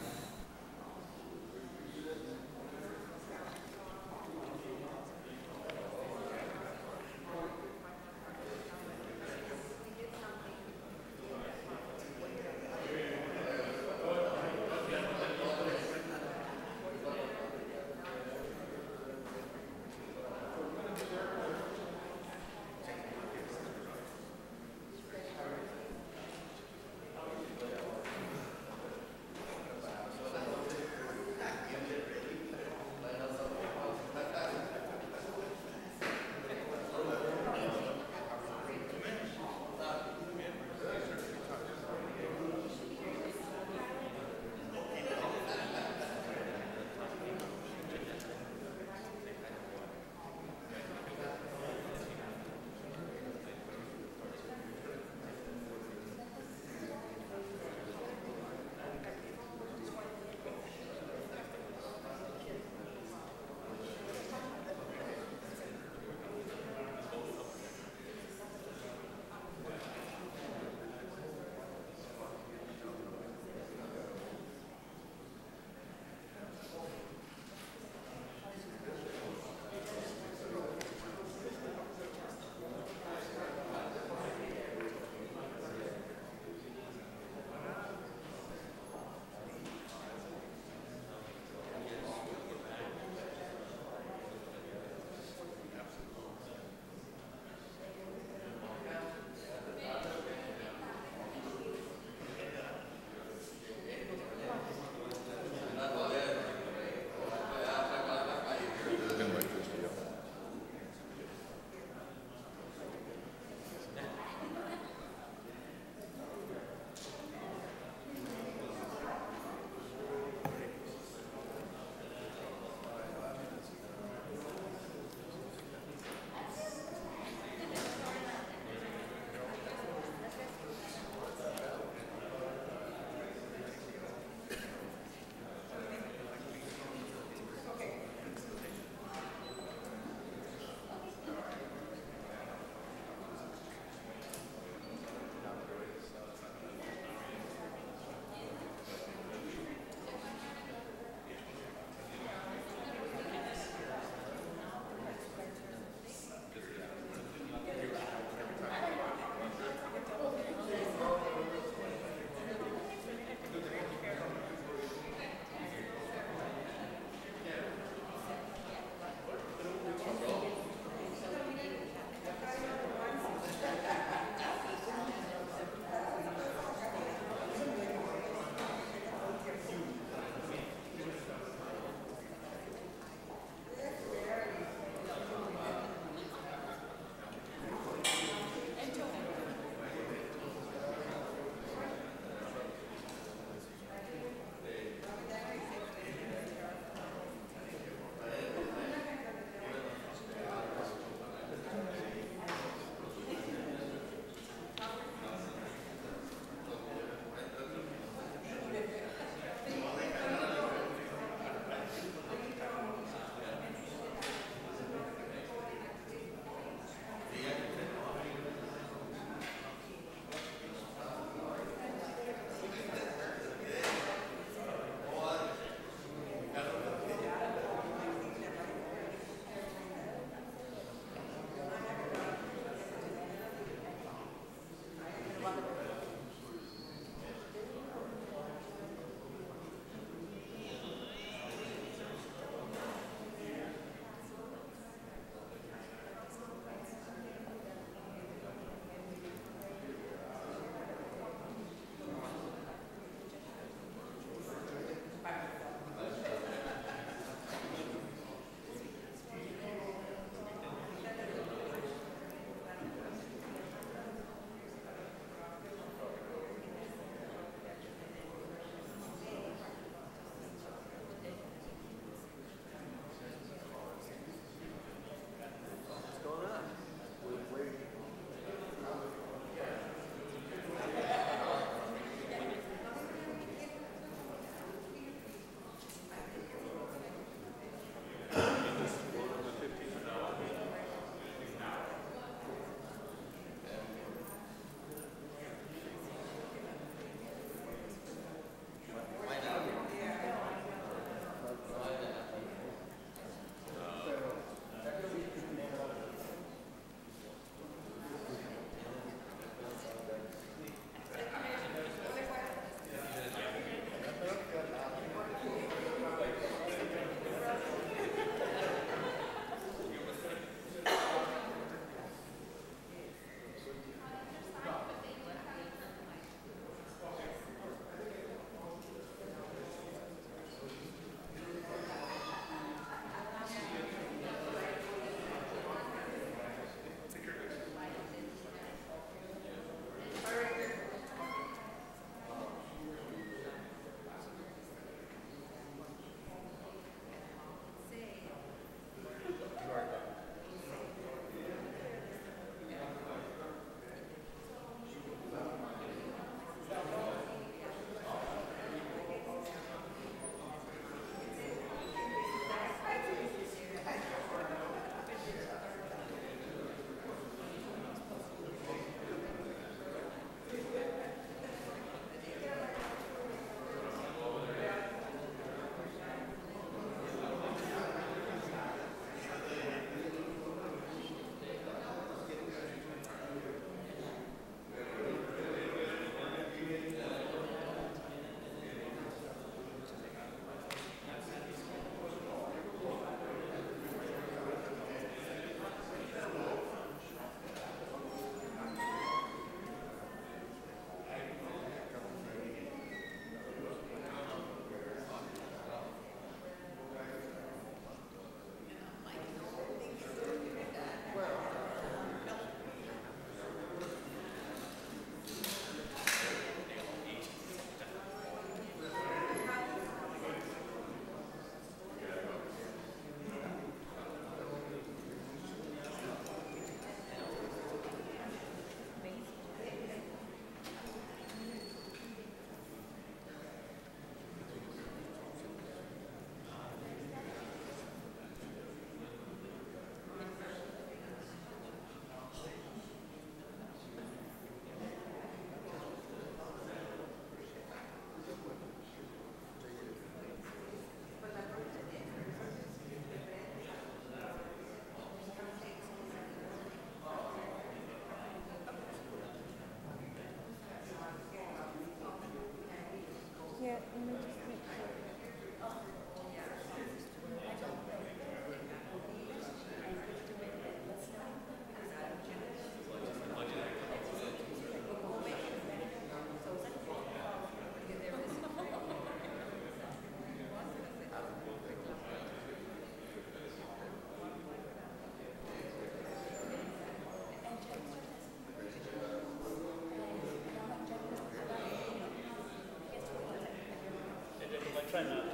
Try not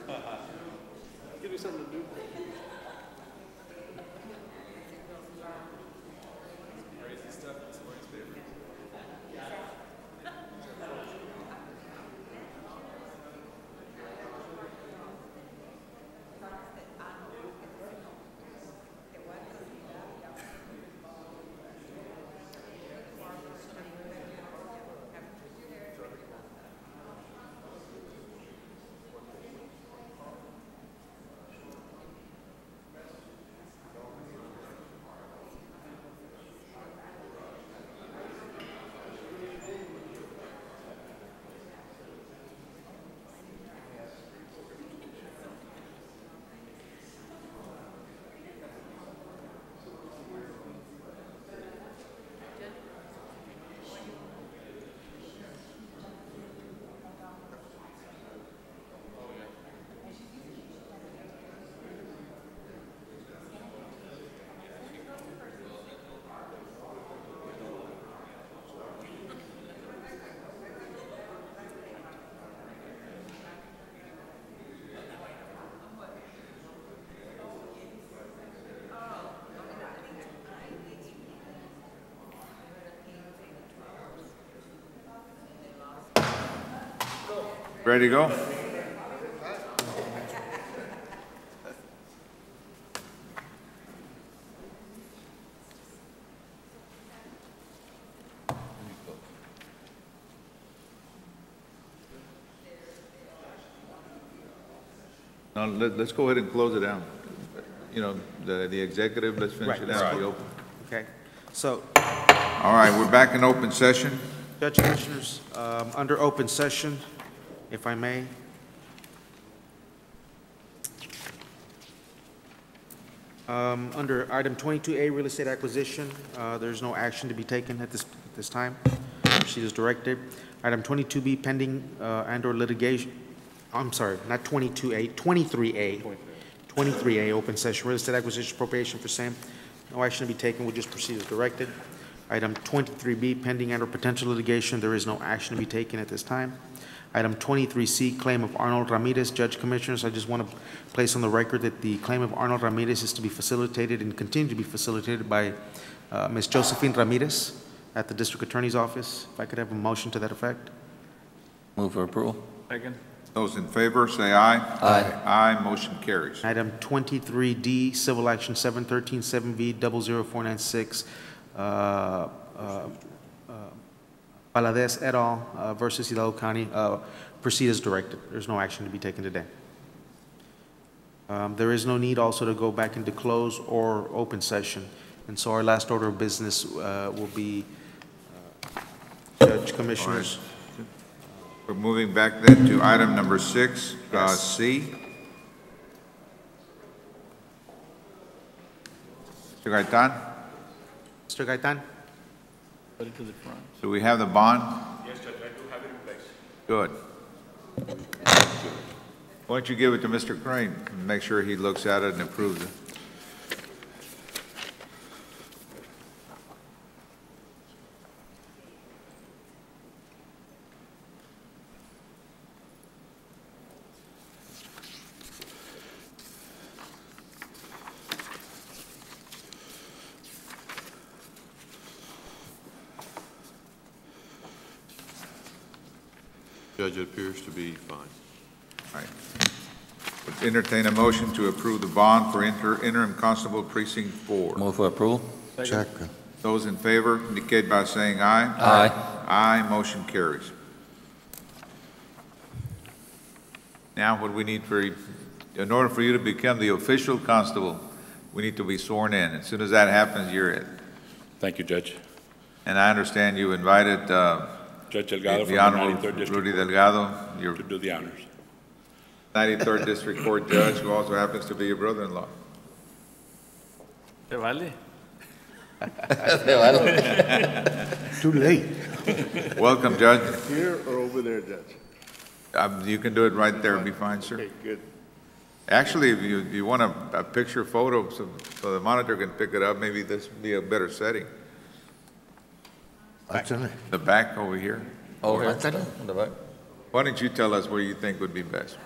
to. Give me something to do. Ready to go? Now, let's go ahead and close it down. You know, the executive, let's finish it out. The open. Okay, so. All right, we're back in open session. Judge Commissioners, under open session, if I may. Under item 22A, real estate acquisition, there's no action to be taken at this time. Proceed as directed. Item 22B, pending and/or litigation. I'm sorry, not 22A, 23A. 23A, open session, real estate acquisition appropriation for same. No action to be taken. We'll just proceed as directed. Item 23B, pending and/or potential litigation. There is no action to be taken at this time. Item 23C, claim of Arnold Ramirez. Judge Commissioners, I just want to place on the record that the claim of Arnold Ramirez is to be facilitated and continue to be facilitated by Ms. Josephine Ramirez at the District Attorney's Office. If I could have a motion to that effect. Move for approval. Second. Those in favor, say aye. Aye. Aye, motion carries. Item 23D, Civil Action 713-7V00496, Valadez et al. Versus Hidalgo County. Proceed as directed. There's no action to be taken today. There is no need also to go back into close or open session. And so our last order of business will be, Judge Commissioners. We're moving back then to item number 6, C. Mr. Gaitan, Mr. Gaitan? Put it to the front. do we have the bond? Yes, Judge, I do have it in place. Good. Why don't you give it to Mr. Crane and make sure he looks at it and approves it? Judge, it appears to be fine. All right. Would entertain a motion to approve the bond for interim constable precinct 4. Move for approval. Second. Those in favor indicate by saying aye. Aye. Aye, motion carries. Now, what we need in order for you to become the official constable, we need to be sworn in. As soon as that happens, you're it. Thank you, Judge. And I understand you invited Judge Delgado from the the Honorable 93rd District Rudy Delgado, your to do the honors. 93rd District Court judge, who also happens to be your brother-in-law. ¿Te vale? Too late. Welcome, Judge. Here or over there, Judge? You can do it right there, be fine, sir. Okay, good. Actually, if you want a picture photo so the monitor can pick it up, maybe this would be a better setting. Actually, The back over here. Oh, here. In the back. Why don't you tell us where you think would be best?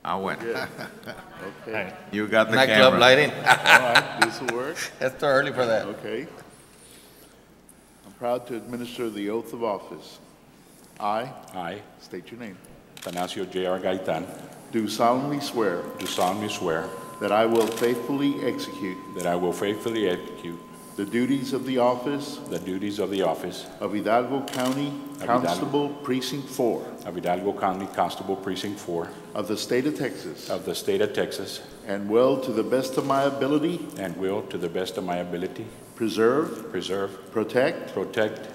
I went. Okay. You got the Nightclub camera. lighting. All right, this will work. That's too early for that. Okay. I'm proud to administer the oath of office. I state your name. Atanasio J.R. Gaitan, Do solemnly swear do solemnly swear that I will faithfully execute that I will faithfully execute the duties of the office the duties of the office of Hidalgo County Hidalgo. Constable Precinct 4 of Hidalgo County Constable Precinct 4 of the state of Texas, of the state of Texas, and will, to the best of my ability, and will, to the best of my ability, preserve, protect,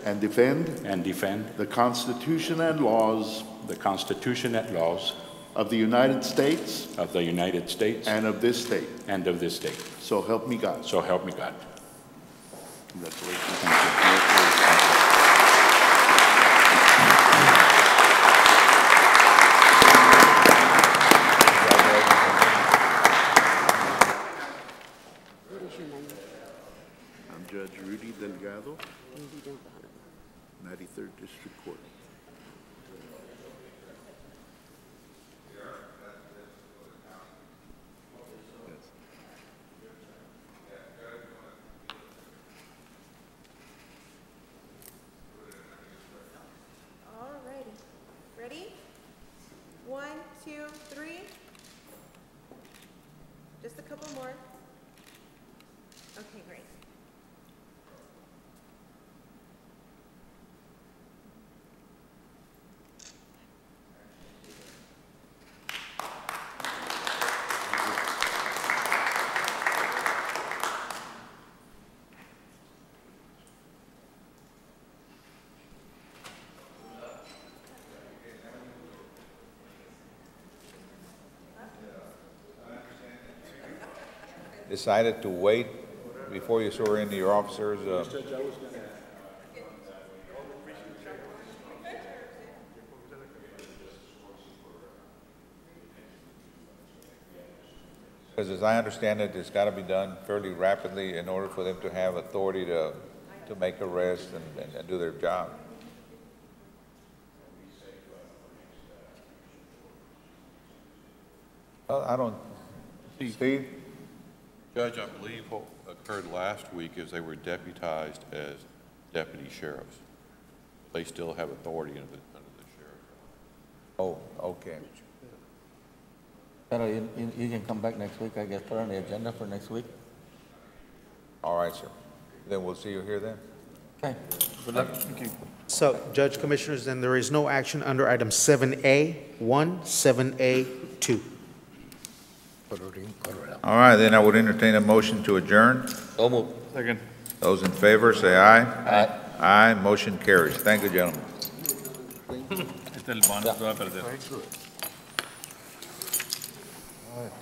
and defend the Constitution and laws Constitution and laws of the United States of the United States and of this state. and of this state. So help me God. So help me God. Congratulations. I'm Judge Rudy Delgado, 93rd District Court. Alrighty. Ready? 1, 2, 3. Just a couple more. Okay, great. Decided to wait before you swear into your officers. Because as I understand it, it's got to be done fairly rapidly in order for them to have authority to make arrests and do their job. Well, I don't, Steve? Judge, I believe what occurred last week is they were deputized as deputy sheriffs. They still have authority under the sheriff. Oh, okay. Pero you can come back next week, I guess, put on the agenda for next week. All right, sir. Then we'll see you here then. Okay. Good luck. Thank you. So, Judge, Commissioners, then there is no action under item 7A1, 7A2. All right, then I would entertain a motion to adjourn. So moved. Second. Those in favor, say aye. Aye. Aye, motion carries. Thank you, gentlemen. Este es el bono que va a perder. All right.